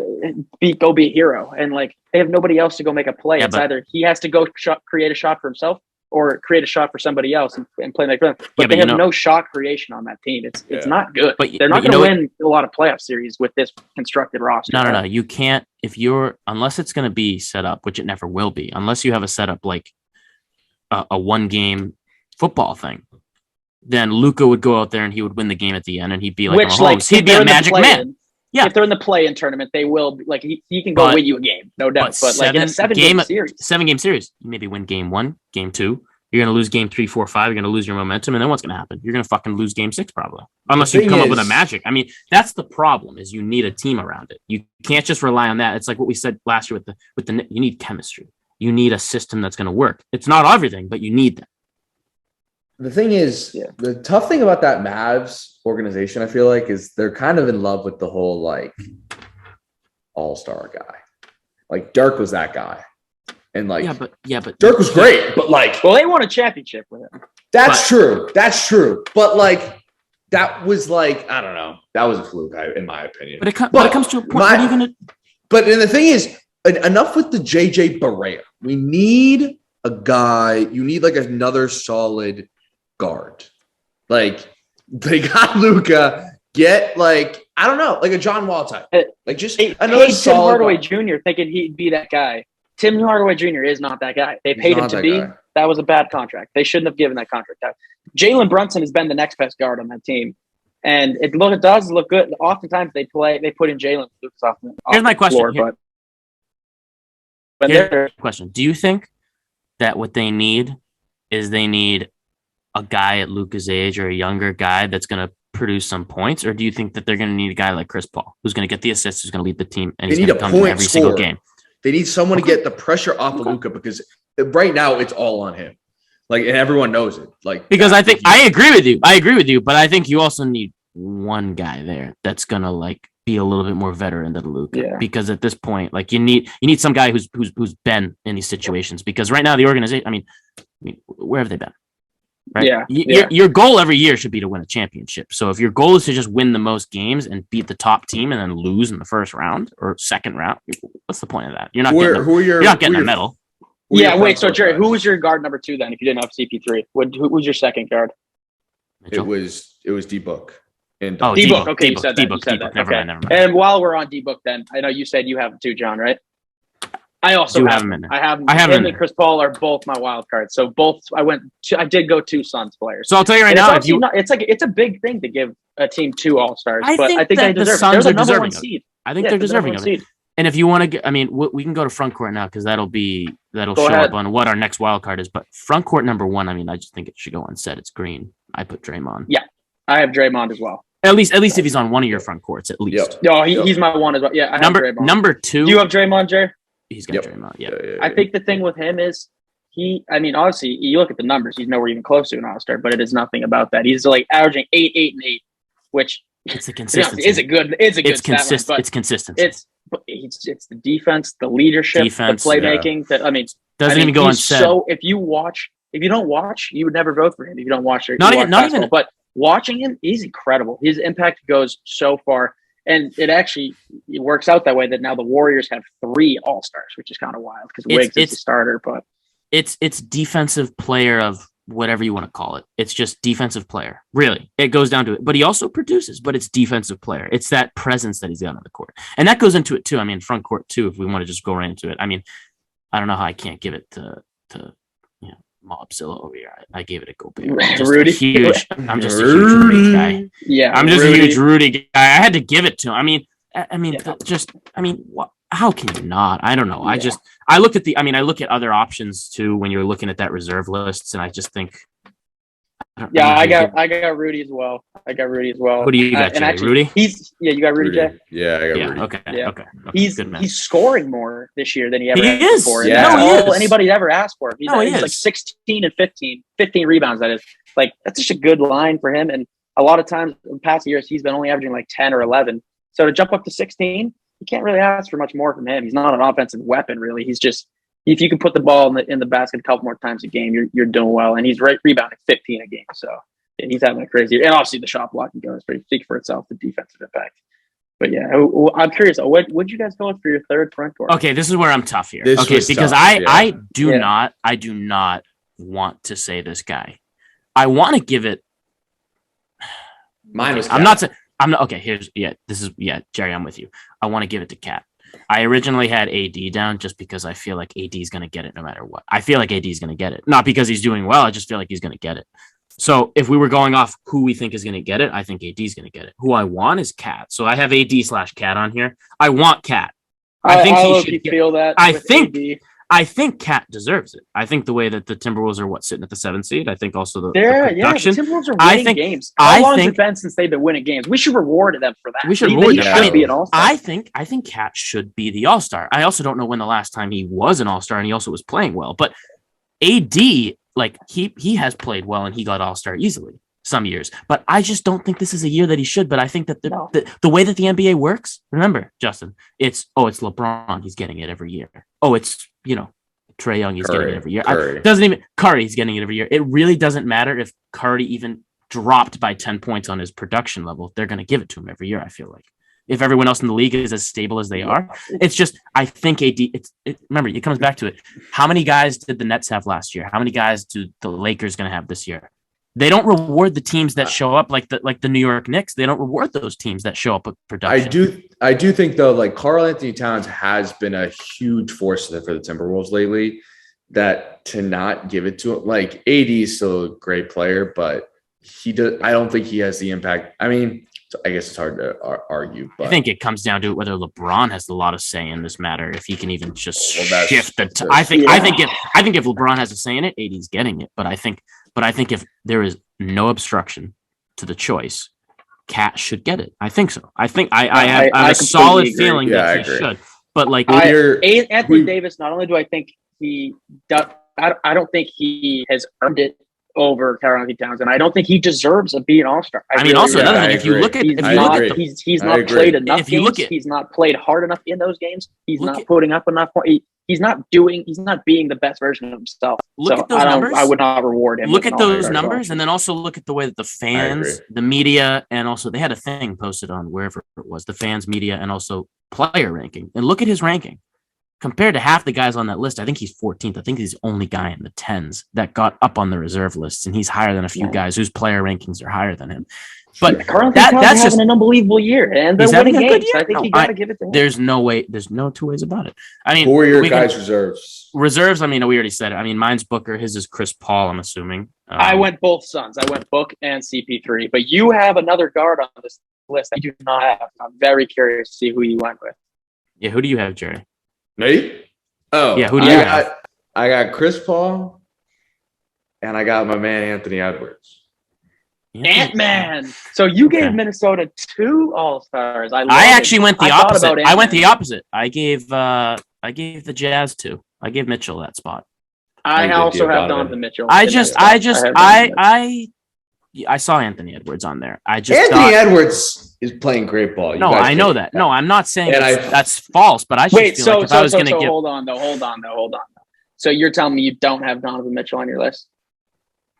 go be a hero, and like they have nobody else to go make a play. It's either he has to go create a shot for himself or create a shot for somebody else and play like them. But they have no shot creation on that team. It's not good. But they're not going to win a lot of playoff series with this constructed roster.
No. You can't unless it's going to be set up, which it never will be, unless you have a setup like a 1-game football thing. Then Luka would go out there and he would win the game at the end, and he'd be like Mahomes. He'd be a magic man. Yeah,
if they're in the play-in tournament, they will he can go win you a game, no doubt. But like in a 7-game
series, you maybe win game 1, game 2. You're gonna lose game 3, 4, 5. You're gonna lose your momentum, and then what's gonna happen? You're gonna fucking lose game 6 probably, unless you come up with a magic. I mean, that's the problem: is you need a team around it. You can't just rely on that. It's like what we said last year with the you need chemistry. You need a system that's gonna work. It's not everything, but you need that.
The thing is, the tough thing about that Mavs organization, I feel like, is they're kind of in love with the whole like all-star guy. Like Dirk was that guy, and like but Dirk was great, but like,
well, they won a championship with him.
That's true. But like, that was like, I don't know, that was a fluke, in my opinion.
But it comes to a point. What are you gonna?
But and the thing is, enough with the JJ Barea. We need a guy. You need like another solid guard. Like they got Luka. Get like I don't know, like a John Wall type. Like just another
Tim
solid
Hardaway
guard.
Jr. thinking he'd be that guy. Tim Hardaway Jr. is not that guy. They
He's
paid him
not
to
that
be.
guy.
That was a bad contract. They shouldn't have given that contract out. Jalen Brunson has been the next best guard on that team, and it does look good. Oftentimes they put in Jalen Lucas off
Here's my
the
question.
floor, but
Here's
they're
my question. Do you think that what they need is they need a guy at Luka's age or a younger guy that's going to produce some points, or do you think that they're going to need a guy like Chris Paul who's going to get the assists, who's going to lead the team, and
They
he's
need
going to
a
come to
point
every single
scorer.
game?
They need someone to get the pressure off of Luka because right now it's all on him. Like, and everyone knows it. Like,
Because I think I agree with you, but I think you also need one guy there that's going to like be a little bit more veteran than Luka.
Yeah.
Because at this point, like you need some guy who's been in these situations. Because right now the organization, I mean, where have they been? Right?
Yeah.
Your goal every year should be to win a championship. So if your goal is to just win the most games and beat the top team and then lose in the first round or second round, what's the point of that? You're not getting a medal.
Yeah, wait. So Jerry, who was your guard number 2 then? If you didn't have CP3, who was your second guard?
It was D-Book. And
D-Book. Okay, you said that.
D-Book. Never mind.
And while we're on D-Book, then I know you said you have him too, John, right? I also have him. I have him. Him and Chris Paul are both my wild cards. So both I did go 2 Suns players.
So I'll tell you right now,
it's a big thing to give a team 2 All-Stars, but I think they deserve it.
Suns
They're
are
the number 1
deserving
seed.
I think they're deserving of it. And if you want to get, I mean, we can go to front court now because that'll show up on what our next wild card is. But front court number 1, I mean, I just think it should go unsaid. It's Green. I put Draymond.
Yeah, I have Draymond as well.
At least if he's on one of your front courts, at least.
Yep. No, he's my one as well. Yeah, I have Draymond.
Number 2.
Do you have Draymond, Jerry?
He's got Draymond. Yeah.
I think the thing with him is obviously you look at the numbers, he's nowhere even close to an All-Star, but it is nothing about that. He's like averaging 8, 8, and 8, which
it's a consistency.
It's a good
consistent. It's consistency.
It's the defense, the leadership, the playmaking.
Yeah. Doesn't even go unsaid.
So if you don't watch, you would never vote for him. If you don't watch it,
not even.
But watching him, he's incredible. His impact goes so far, and it works out that way that now the Warriors have 3 All-Stars, which is kind of wild because Wiggs is the starter. But
it's defensive player of whatever you want to call it. It's just defensive player. Really, it goes down to it. But he also produces. But it's defensive player. It's that presence that he's got on the court, and that goes into it too. I mean, front court too. If we want to just go right into it, I mean, I don't know how I can't give it to Mobzilla over here. I gave it a Gobert.
Rudy.
I'm just a huge Rudy guy.
Yeah,
I'm just a huge Rudy guy. I had to give it to him. How can you not? I don't know. Yeah. I look at other options too when you're looking at that reserve lists, and I just think.
I got Rudy as well.
Who do you got, Jay? Rudy?
You got Rudy, Jay?
Yeah, I got Rudy.
Okay.
He's scoring more this year than he ever
has
before.
Yeah,
that's all anybody's ever asked for. He's
like
16 and 15 rebounds. That is like that's just a good line for him. And a lot of times in past years, he's been only averaging like 10 or 11. So to jump up to 16, you can't really ask for much more from him. He's not an offensive weapon, really. He's just if you can put the ball in the basket a couple more times a game, you're doing well. And he's rebounding 15 a game. So he's having a crazy year. And obviously the shot blocking goes pretty speak for itself, the defensive impact. But yeah, I'm curious. Would you guys go with for your third front court?
Okay, this is where I'm tough here. Because I do not want to say this guy. I want to give it.
Mine was.
I'm not saying. I'm not okay. Jerry, I'm with you. I want to give it to Cat. I originally had AD down just because I feel like AD is going to get it no matter what. I feel like AD is going to get it, not because he's doing well. I just feel like he's going to get it. So if we were going off who we think is going to get it, I think AD is going to get it. Who I want is Cat. So I have AD/Cat on here. I want Cat.
I think he should feel that.
I think Cat deserves it. I think the way that the Timberwolves are sitting at the 7th seed. I think also the production.
The Timberwolves are winning games. How long has it been since they've been winning games? We should reward them for that.
We should reward them.
He should be an all-star.
I think Cat should be the all-star. I also don't know when the last time he was an all-star, and he also was playing well. But AD, like he has played well, and he got all-star easily some years. But I just don't think this is a year that he should. But I think that the way that the NBA works, remember, Justin, it's LeBron. He's getting it every year. Oh, it's Trae Young, he's getting it every year. Curry, he's getting it every year. It really doesn't matter if Curry even dropped by 10 points on his production level. They're going to give it to him every year, I feel like. if everyone else in the league is as stable as they are. It's just, I think remember, it comes back to it. How many guys did the Nets have last year? How many guys do the Lakers going to have this year? They don't reward the teams that show up like the New York Knicks. They don't reward those teams that show up with production.
I do think though, like Karl Anthony Towns has been a huge force for the Timberwolves lately. That to not give it to him, like AD is still a great player, but he does. I don't think he has the impact. I mean, I guess it's hard to argue. But
I think it comes down to whether LeBron has a lot of say in this matter. If he can even just shift the. I think if LeBron has a say in it, AD's getting it. But I think if there is no obstruction to the choice, Cat should get it. I think so. I think I have a solid feeling that he should. But like
Anthony Davis, not only do I think he does, I don't think he has earned it over Karl Anthony Towns, and I don't think he deserves to be an All-Star.
Another thing, if you look at
he's not played enough games. He's not played hard enough in those games. He's not putting up enough points. He's not being the best version of himself.
Look at those numbers.
I would not reward him.
Look at those numbers, and then also look at the way that the fans, the media, and also they had a thing posted on wherever it was, the fans, media, and also player ranking. And look at his ranking. Compared to half the guys on that list, I think he's 14th. I think he's the only guy in the 10s that got up on the reserve lists, and he's higher than a few guys whose player rankings are higher than him. But that's just
an unbelievable year, and they're winning games. I think you got to give it to him.
There's no two ways about it. I mean,
who are your guys' reserves?
Reserves. I mean, we already said it. I mean, mine's Booker. His is Chris Paul. I'm assuming.
I went both Suns. I went Book and CP3. But you have another guard on this list that you do not have. I'm very curious to see who you went with.
Yeah, who do you have, Jerry?
Me? Oh,
yeah. Who do you have?
I got Chris Paul, and I got my man Anthony Edwards.
Ant-Man. So you gave Minnesota 2 All-Stars. I
actually went the opposite. I went the opposite. I gave the Jazz 2. I gave Mitchell that spot.
I also have Donovan Mitchell.
I saw Anthony Edwards on there.
Anthony Edwards is playing great ball.
No, I know that. No, I'm not saying that's false, but I just feel like if I was going to give.
Hold on. So you're telling me you don't have Donovan Mitchell on your list?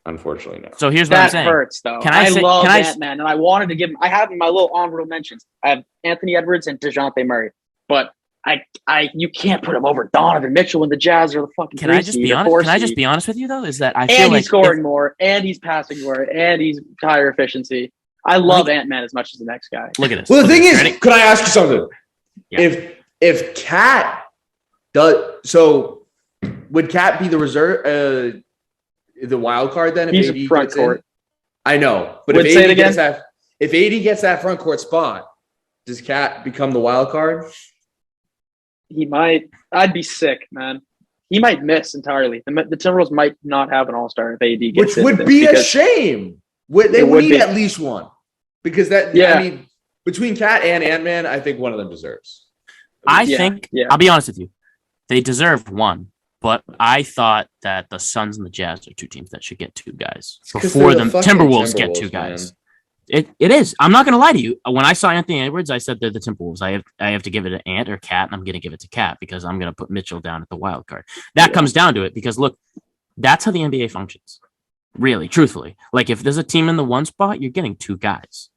Unfortunately, no.
So here's what I'm saying.
That hurts, though. I love Ant-Man, and I wanted to give him. I have my little honorable mentions. I have Anthony Edwards and DeJounte Murray, but you can't put him over Donovan Mitchell when the Jazz are the fucking.
Can I just be honest? Can I just be honest with you though? Is that I feel
and he's scoring more, and he's passing more, and he's higher efficiency. I love Ant-Man as much as the next guy.
Look at this.
Well, the thing is, could I ask you something? Yeah. If Cat does so, would Cat be the reserve, the wild card then? If
he's
AD
a front court.
I know, but if AD gets that front court spot, does Cat become the wild card?
He might. I'd be sick, man. He might miss entirely. The Timberwolves might not have an All-Star if AD gets
it. Which would be a shame. They would need at least one. Because I mean, between Cat and Ant-Man, I think one of them deserves.
I'll be honest with you. They deserve one. But I thought that the Suns and the Jazz are 2 teams that should get 2 guys before the Timberwolves get 2 guys. It is. I'm not going to lie to you. When I saw Anthony Edwards, I said they're the Timberwolves. I have to give it to Ant or Cat, and I'm going to give it to Cat because I'm going to put Mitchell down at the wild card. That comes down to it because, look, that's how the NBA functions. Really, truthfully. Like, if there's a team in the 1 spot, you're getting 2 guys.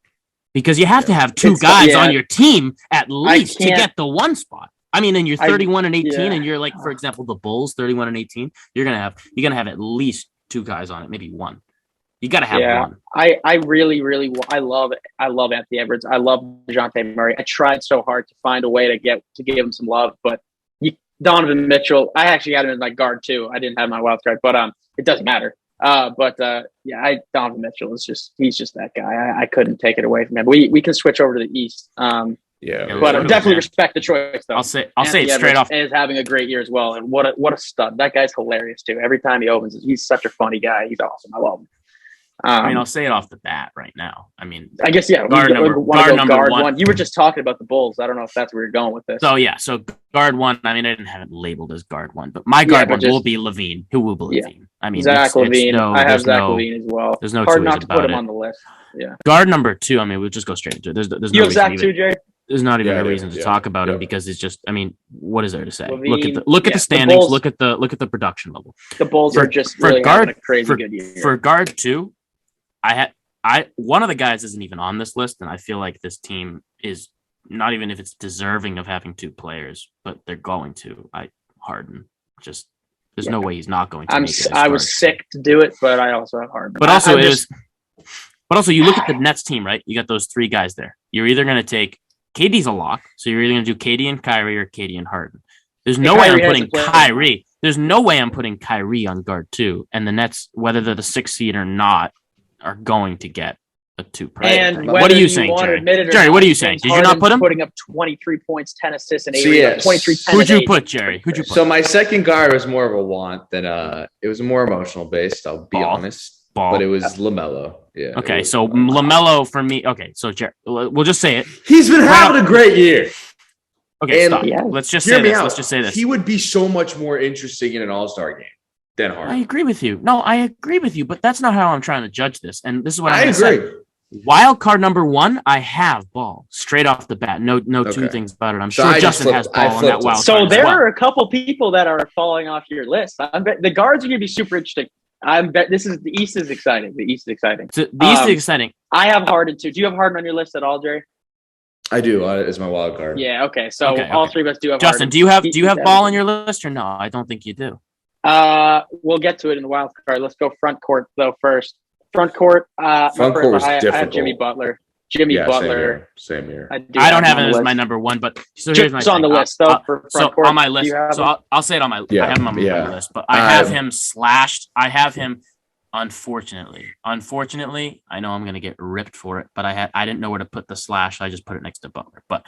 Because you have to have 2 guys on your team at least to get the 1 spot. I mean, and you're 31 and 18, and you're like, for example, the Bulls, 31 and 18. You're gonna have at least 2 guys on it, maybe 1. You gotta have one.
I really love Anthony Edwards. I love DeJounte Murray. I tried so hard to find a way to give him some love, but Donovan Mitchell. I actually had him in my guard too. I didn't have my wild card, but it doesn't matter. Donovan Mitchell he's just that guy. I couldn't take it away from him. We can switch over to the East. But I definitely respect the choice, though.
I'll say it straight off.
Is having a great year as well, and what a stud! That guy's hilarious too. Every time he opens, he's such a funny guy. He's awesome. I love him.
I'll say it off the bat right now. I mean,
I guess guard number one. You were just talking about the Bulls. I don't know if that's where you're going with this.
So guard 1. I mean, I didn't have it labeled as guard 1, but my guard 1 will be LaVine. Who will be LaVine? I mean,
Zach LaVine. I have Zach LaVine as well.
There's no
hard
two ways
not to put him
about
on the list. Yeah.
Guard number 2. I mean, we'll just go straight into it. There's no
you have Zach too, Jay?
There's not even a reason to talk about him because it's just. I mean, what is there to say?
LaVine,
look at the standings. Look at the production level.
The Bulls are just really having a crazy good year.
For guard 2, one of the guys isn't even on this list, and I feel like this team is not even if it's deserving of having 2 players, but they're going to. Harden just there's no way he's not going to.
I was sick to do it, but I also have Harden.
But also you look at the Nets team, right? You got those 3 guys there. You're either going to take KD's a lock, so you're either going to do KD and Kyrie or KD and Harden. There's no way I'm putting Kyrie. There's no way I'm putting Kyrie on guard 2, and the Nets, whether they're the 6th seed or not, are going to get a 2 player.
And
what are you saying, Jerry? Jerry, what are you saying? Did you not put him?
Putting up 23 points, 10 assists, and 8 rebounds. 23, 10,
Who'd you put, Jerry? Who'd you put?
So my second guard was more of a want than it was more emotional based. I'll be honest. But it was LaMelo. Yeah.
Okay, so LaMelo for me. Okay, so Jerry, we'll just say it.
He's been having a great year.
Okay, stop. Yeah. Let's just say this. Let's just say this.
He would be so much more interesting in an All-Star game than Harden.
I agree with you. No, I agree with you, but that's not how I'm trying to judge this. And this is what
I agree.
Say. Wild card number 1, I have Ball straight off the bat. No, two things about it. I'm sure Justin has Ball on that wild card.
So there are a couple people that are falling off your list. I bet the guards are going to be super interesting. I bet the East is exciting. The East is exciting.
So the East is exciting.
I have Harden too. Do you have Harden on your list at all, Jerry?
I do. As my wild card.
Yeah. Okay. So all 3 of us do have.
Justin,
Harden.
do you have Ball on your list or no? I don't think you do.
We'll get to it in the wild card. Let's go front court though first. Front court.
Front court was difficult.
I have Jimmy Butler. Butler.
Same here.
I
don't have him as my number 1, but so here's my
on the list though. For front court,
on my list. So I'll say it on my list. I have him on my list, but I have him slashed. I have him. Unfortunately, I know I'm going to get ripped for it, but I didn't know where to put the slash. So I just put it next to Butler. But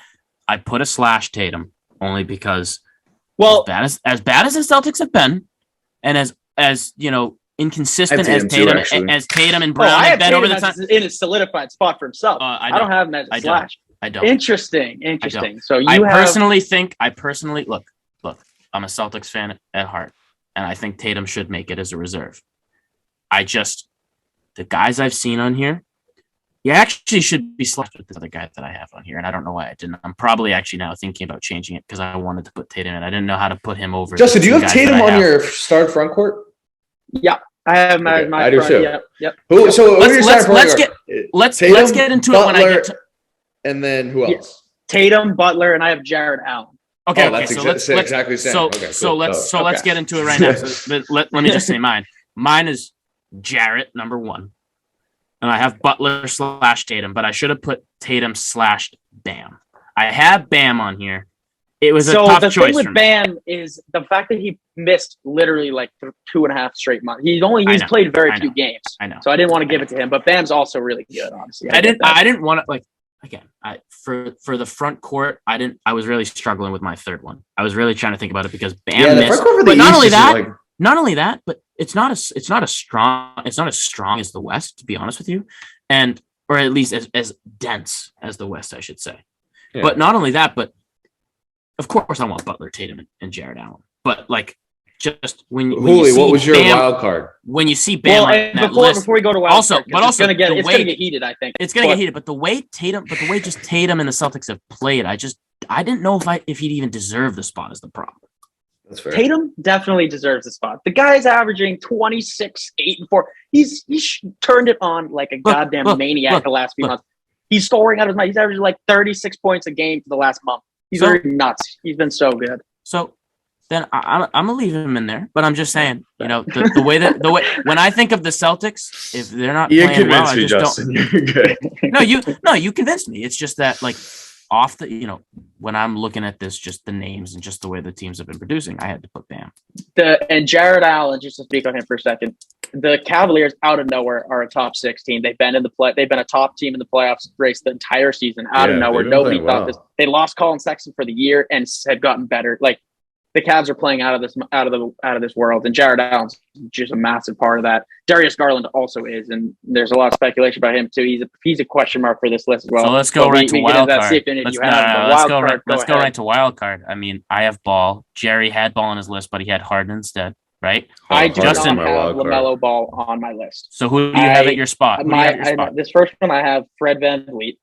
I put a slash Tatum only because as bad as the Celtics have been, and as inconsistent as Tatum and Brown have been over the time,
in a solidified spot for himself. I don't have him as a slash.
I don't.
Interesting. So
I personally look. I'm a Celtics fan at heart, and I think Tatum should make it as a reserve. The guys I've seen on here, you actually should be slashed with this other guy that I have on here, and I don't know why I didn't. I'm probably actually now thinking about changing it because I wanted to put Tatum in. I didn't know how to put him over.
Justin, do you have Tatum on your start front court?
Yeah, I have my
I do too.
Yep.
Let's get into
Butler,
it when I get to.
And then who else?
Yeah. Tatum, Butler, and I have Jarrett Allen.
Okay,
that's exactly the same.
So let's get into it right now. So let me just say mine. Mine is Jarrett number 1, and I have Butler / Tatum, but I should have put Tatum / Bam. I have Bam on here. It was a tough choice. So the thing
with Bam is the fact that he missed literally like 2.5 straight months. He's played very few games.
I know.
So I didn't want to give it to him, but Bam's also really good. Honestly,
I didn't want to for the front court. I was really struggling with my third one. I was really trying to think about it because Bam missed. But not only that, but it's not as strong as the West, to be honest with you, or at least as dense as the West, I should say. Yeah. But not only that, but of course I want Butler, Tatum, and Jarrett Allen. But just when you see
what was your
Bam,
wild card?
When you see Bam on that list,
before we go to wild card, it's gonna get heated. I think
it's gonna get heated. But the way Tatum and the Celtics have played, I didn't know if he'd even deserve the spot is the problem.
That's fair.
Tatum definitely deserves the spot. The guy's averaging 26, 8, and 4. He's turned it on like a goddamn maniac the last few months. He's scoring out of his mind. He's averaging like 36 points a game for the last month. He's already nuts. He's been so good.
So then I'm gonna leave him in there. But I'm just saying, the way when I think of the Celtics, if they're not playing well, I just
Justin.
don't.
You're good.
You convinced me. It's just that off the when I'm looking at this, just the names and just the way the teams have been producing, I had to put Bam.
And Jarrett Allen, just to speak on him for a second, the Cavaliers out of nowhere are a top 6 team. They've been They've been a top team in the plaffs race the entire season. Out of nowhere, nobody thought this. They lost Colin Sexton for the year and have gotten better. The Cavs are playing out of this world, and Jarrett Allen's just a massive part of that. Darius Garland also is, and there's a lot of speculation about him too. He's a question mark for this list as well.
So let's go right to wild card. Let's go right to wild card. I mean, I have Ball. Jerry had Ball on his list, but he had Harden instead, right?
I do not have LaMelo Ball on my list.
So who do you have at your spot?
This first one I have Fred VanVleet.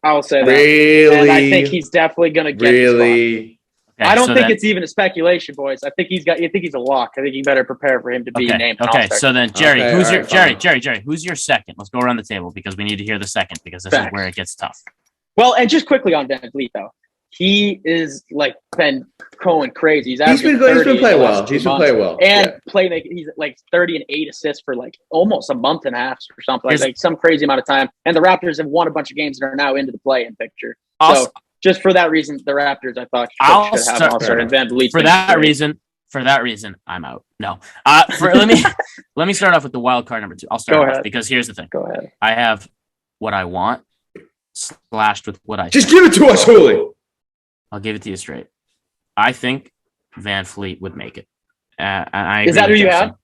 I will say that.
Really?
And I think he's definitely going to get the spot. Okay, I don't think it's even a speculation, boys. I think he's a lock. I think you better prepare for him to be named.
Okay, so then Jerry, Jerry, who's your second? Let's go around the table because we need to hear the second because this is where it gets tough.
Well, and just quickly on Van Vliet though, he is like been going crazy. He's
been playing well. He's been playing well,
and playmaking. He's like 30 and 8 assists for like almost a month and a half or something, like some crazy amount of time. And the Raptors have won a bunch of games and are now into the play-in picture. So just for that reason, the Raptors I thought should have an all-star. And Van Vliet
for that reason, I'm out. No, let me start off with the wild card number 2. I'll start off because here's the thing.
Go ahead.
I have what I want slashed with what I
just think. Give it to us, Holy.
I'll give it to you straight. I think Van Vliet would make it.
Is that who you have?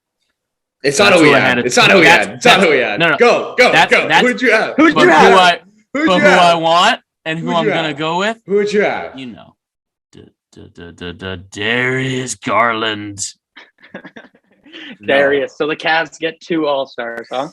It's not who we had. It's not who we had. It's not who we had. No. Go. Who'd you have?
Who I want and who I'm going to go with.
Who'd you have?
You know. Darius Garland.
Darius. So the Cavs get 2 All-Stars, huh?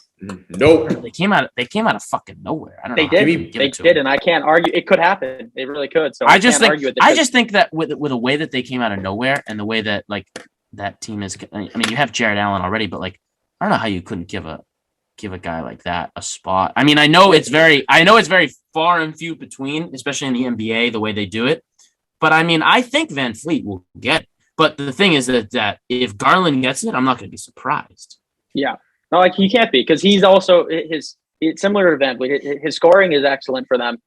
Nope.
They came out of fucking nowhere. I don't know.
They did, and I can't argue. It could happen. They really could. So
I just think that with the way that they came out of nowhere and the way that like that team is. I mean, you have Jared Allen already, but like I don't know how you couldn't give a guy like that a spot. I mean, I know it's very far and few between, especially in the NBA, the way they do it. But I mean, I think Van Vliet will get it. But the thing is that if Garland gets it, I'm not going to be surprised.
Yeah. No, like he can't be because he's also it's similar to Van Vliet. His scoring is excellent for them,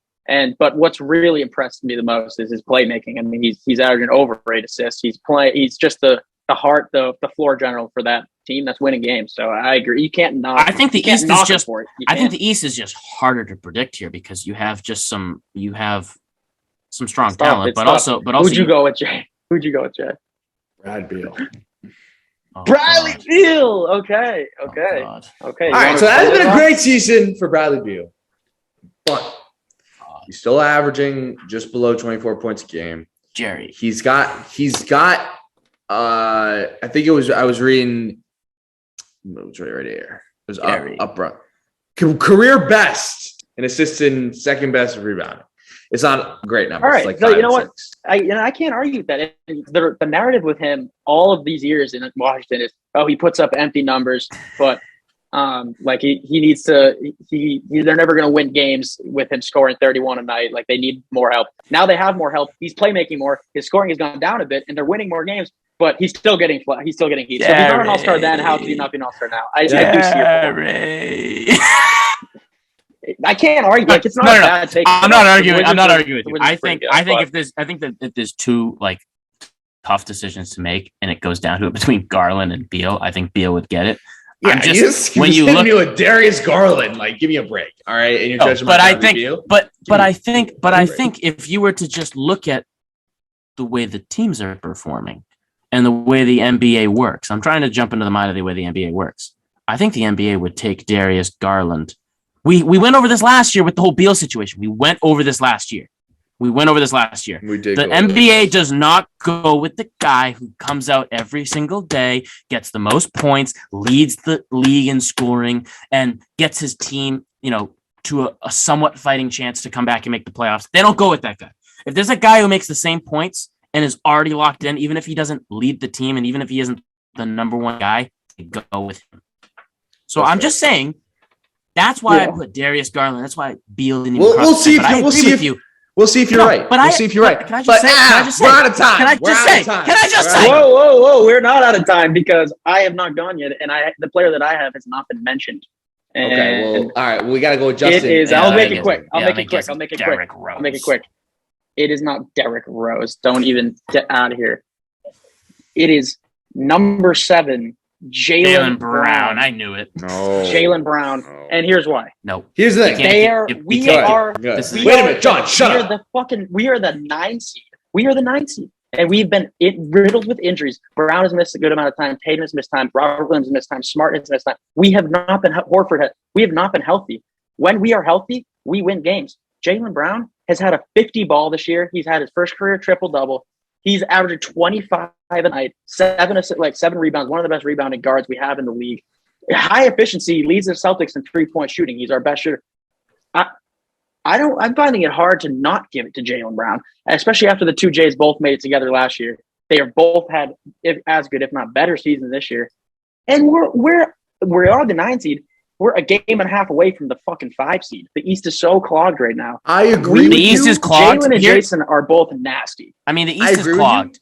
but what's really impressed me the most is his playmaking. I mean, he's averaging over 8 assists. He's just the heart, the floor general for that team that's winning games. So I agree. You can't knock.
I think the East is just harder to predict here because you have some strong talent, but also.
Who'd you go with, Jay?
Brad Beal.
Bradley Beal. Okay. Okay.
Oh,
okay.
All right. So that has been a great season for Bradley Beal, but he's still averaging just below 24 points a game.
Jerry.
He's got. I think I was reading. It was right here. It was up front. Career best in assists and second best in rebounding. It's not a great number.
All right.
Like
so you know what? I can't argue with that. The narrative with him all of these years in Washington is, he puts up empty numbers, but like he needs to. They're never going to win games with him scoring 31 a night. Like they need more help. Now they have more help. He's playmaking more. His scoring has gone down a bit, and they're winning more games. But he's still getting heat. So if he's not an all-star then, how can he not be an all-star now? I do see your point. I can't argue. Like it's not a bad take.
I'm not arguing with you. I think if there's 2 like tough decisions to make, and it goes down to it between Garland and Beal, I think Beal would get it.
Yeah, when you look at Darius Garland, like give me a break, all right? And you're judging.
But I think if you were to just look at the way the teams are performing and the way the NBA works, I'm trying to jump into the mind of the way the NBA works. I think the NBA would take Darius Garland. We went over this last year with the whole Beal situation. We went over this last year. We did. The NBA does not go with the guy who comes out every single day, gets the most points, leads the league in scoring, and gets his team, to a somewhat fighting chance to come back and make the playoffs. They don't go with that guy. If there's a guy who makes the same points and is already locked in, even if he doesn't lead the team and even if he isn't the number one guy, they go with him. So I'm just saying. That's why I put Darius Garland. That's why Beal didn't even cross.
We'll see if you're right. We'll see if you're right.
Can I just say? We're out of time. Can I just say?
Whoa! We're not out of time because I have not gone yet, and the player that I have has not been mentioned. And
okay. Well, all right. We got to go with Justin.
It is. I'll make it quick. I'll make it quick. It is not Derrick Rose. Don't even get out of here. It is number 7. Jaylen Brown.
I knew it.
No.
Jaylen Brown. No. And here's why.
No.
Here's the thing.
Wait a minute,
John, shut up.
We are the 9th seed. We are the 9th seed. And we've been riddled with injuries. Brown has missed a good amount of time. Tatum has missed time. Robert Williams has missed time. Smart has missed time. We have not been we have not been healthy. When we are healthy, we win games. Jaylen Brown has had a 50 ball this year. He's had his first career triple-double. He's averaging 25 a night, 7 rebounds, one of the best rebounding guards we have in the league. High efficiency, leads the Celtics in 3-point shooting. He's our best shooter. I'm finding it hard to not give it to Jaylen Brown, especially after the 2 Jays both made it together last year. They are both had as good, if not better, seasons this year. And we are the 9 seed. We're a game and a half away from the fucking 5 seed. The East is so clogged right now.
I agree.
The
with
East
you,
is clogged.
Jalen and
Here-
Jason are both nasty.
I mean, the
I
East is
agree with you.
clogged.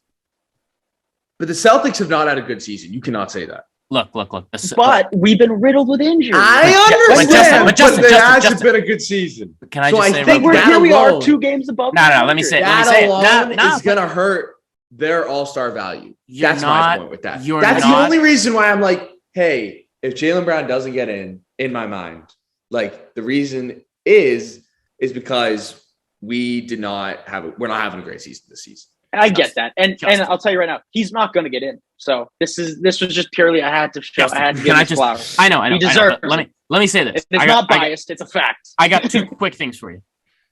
but the Celtics have not had a good season. You cannot say that.
Look.
But we've been riddled with injuries.
I understand,
but Justin,
there hasn't
Justin.
been a good season.
Can I
So
just
I
say
think
real quick?
that
Here we are,
alone-
2 games above.
No, let me say it.
That
Let me say it.
alone
No,
is going to hurt their all-star value.
You're
That's
not-
my point with that.
you're
That's the
not-
only reason why I'm like, hey, if Jaylen Brown doesn't get in my mind, like the reason is because we're not having a great season this season.
I get that, and
Justin.
I'll tell you right now, he's not going to get in. So this was just purely I had to show.
Justin,
I had to
can
give
I
his
just-
flowers.
I know.
He
but
deserves
let me say this.
It's
I
not
got-
biased. It's a fact.
I got 2 quick things for you.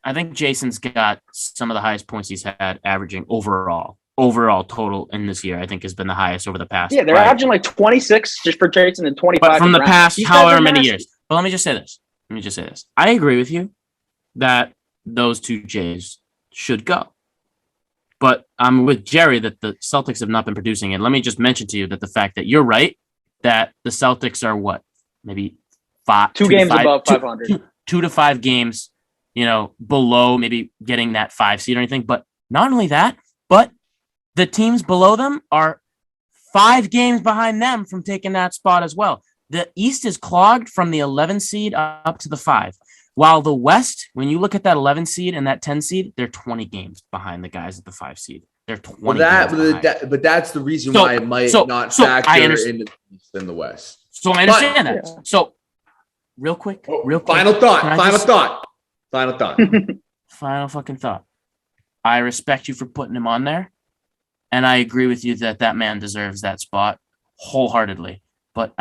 I think Jason's got some of the highest points he's had averaging overall total in this year. I think has been the highest over the past.
Yeah, they're
5
averaging like 26 just for Jason and 25.
but from the
for Brown.
past
These guys are
however many
nasty.
years. But let me just say this. I agree with you that those 2 Jays should go. But I'm with Jerry that the Celtics have not been producing. And let me just mention to you that the fact that you're right, that the Celtics are what? Maybe
2
to
games
5
above 500.
2 to 5 games, below maybe getting that 5 seed or anything. But not only that, but the teams below them are 5 games behind them from taking that spot as well. The East is clogged from the 11 seed up to the 5. While the West, when you look at that 11 seed and that 10 seed, they're 20 games behind the guys at the 5 seed. They're 20
Well,
games behind.
but that's the reason
So-
why it might
so-
not
so
factor
I understand.
into the East and the West.
So I understand that.
Yeah.
So real quick.
Final thought.
Can I
Final
just-
thought. Final thought.
Final fucking thought. I respect you for putting him on there. And I agree with you that man deserves that spot wholeheartedly. But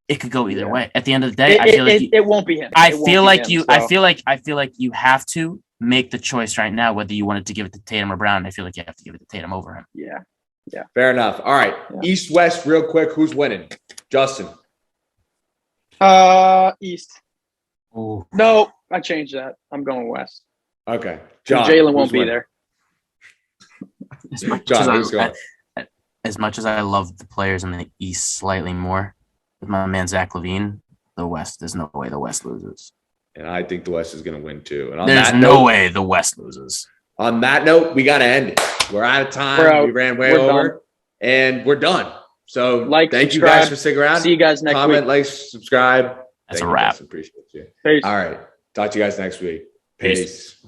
it could go either way. At the end of the day, I feel like
it won't be him.
I
It won't
feel
be
like
him,
you.
so-
I feel like you have to make the choice right now whether you wanted to give it to Tatum or Brown. I feel like you have to give it to Tatum over him.
Yeah.
Fair enough. All right.
Yeah.
East, West, real quick. Who's winning? Justin.
East.
Oh,
No, I changed that. I'm going West.
Okay. John.
Jalen
who's
won't be
winning?
there.
as much
John,
as
who's going?
as much as I love the players in the East slightly more, with my man Zach LaVine, the West. There's no way the West loses.
And I think the West is going to win too. And on
There's
that
no
note,
way the West loses.
On that note, we got to end it. We're out of time.
We're out.
We ran way
We're
over,
done.
and we're done. So,
Like,
thank you
subscribe.
guys for sticking around.
See you guys next
Comment,
week.
like, subscribe.
That's
Thank
a
you,
wrap.
Justin. Appreciate you.
Peace.
All right. Talk to you guys next week.
Peace.
Peace.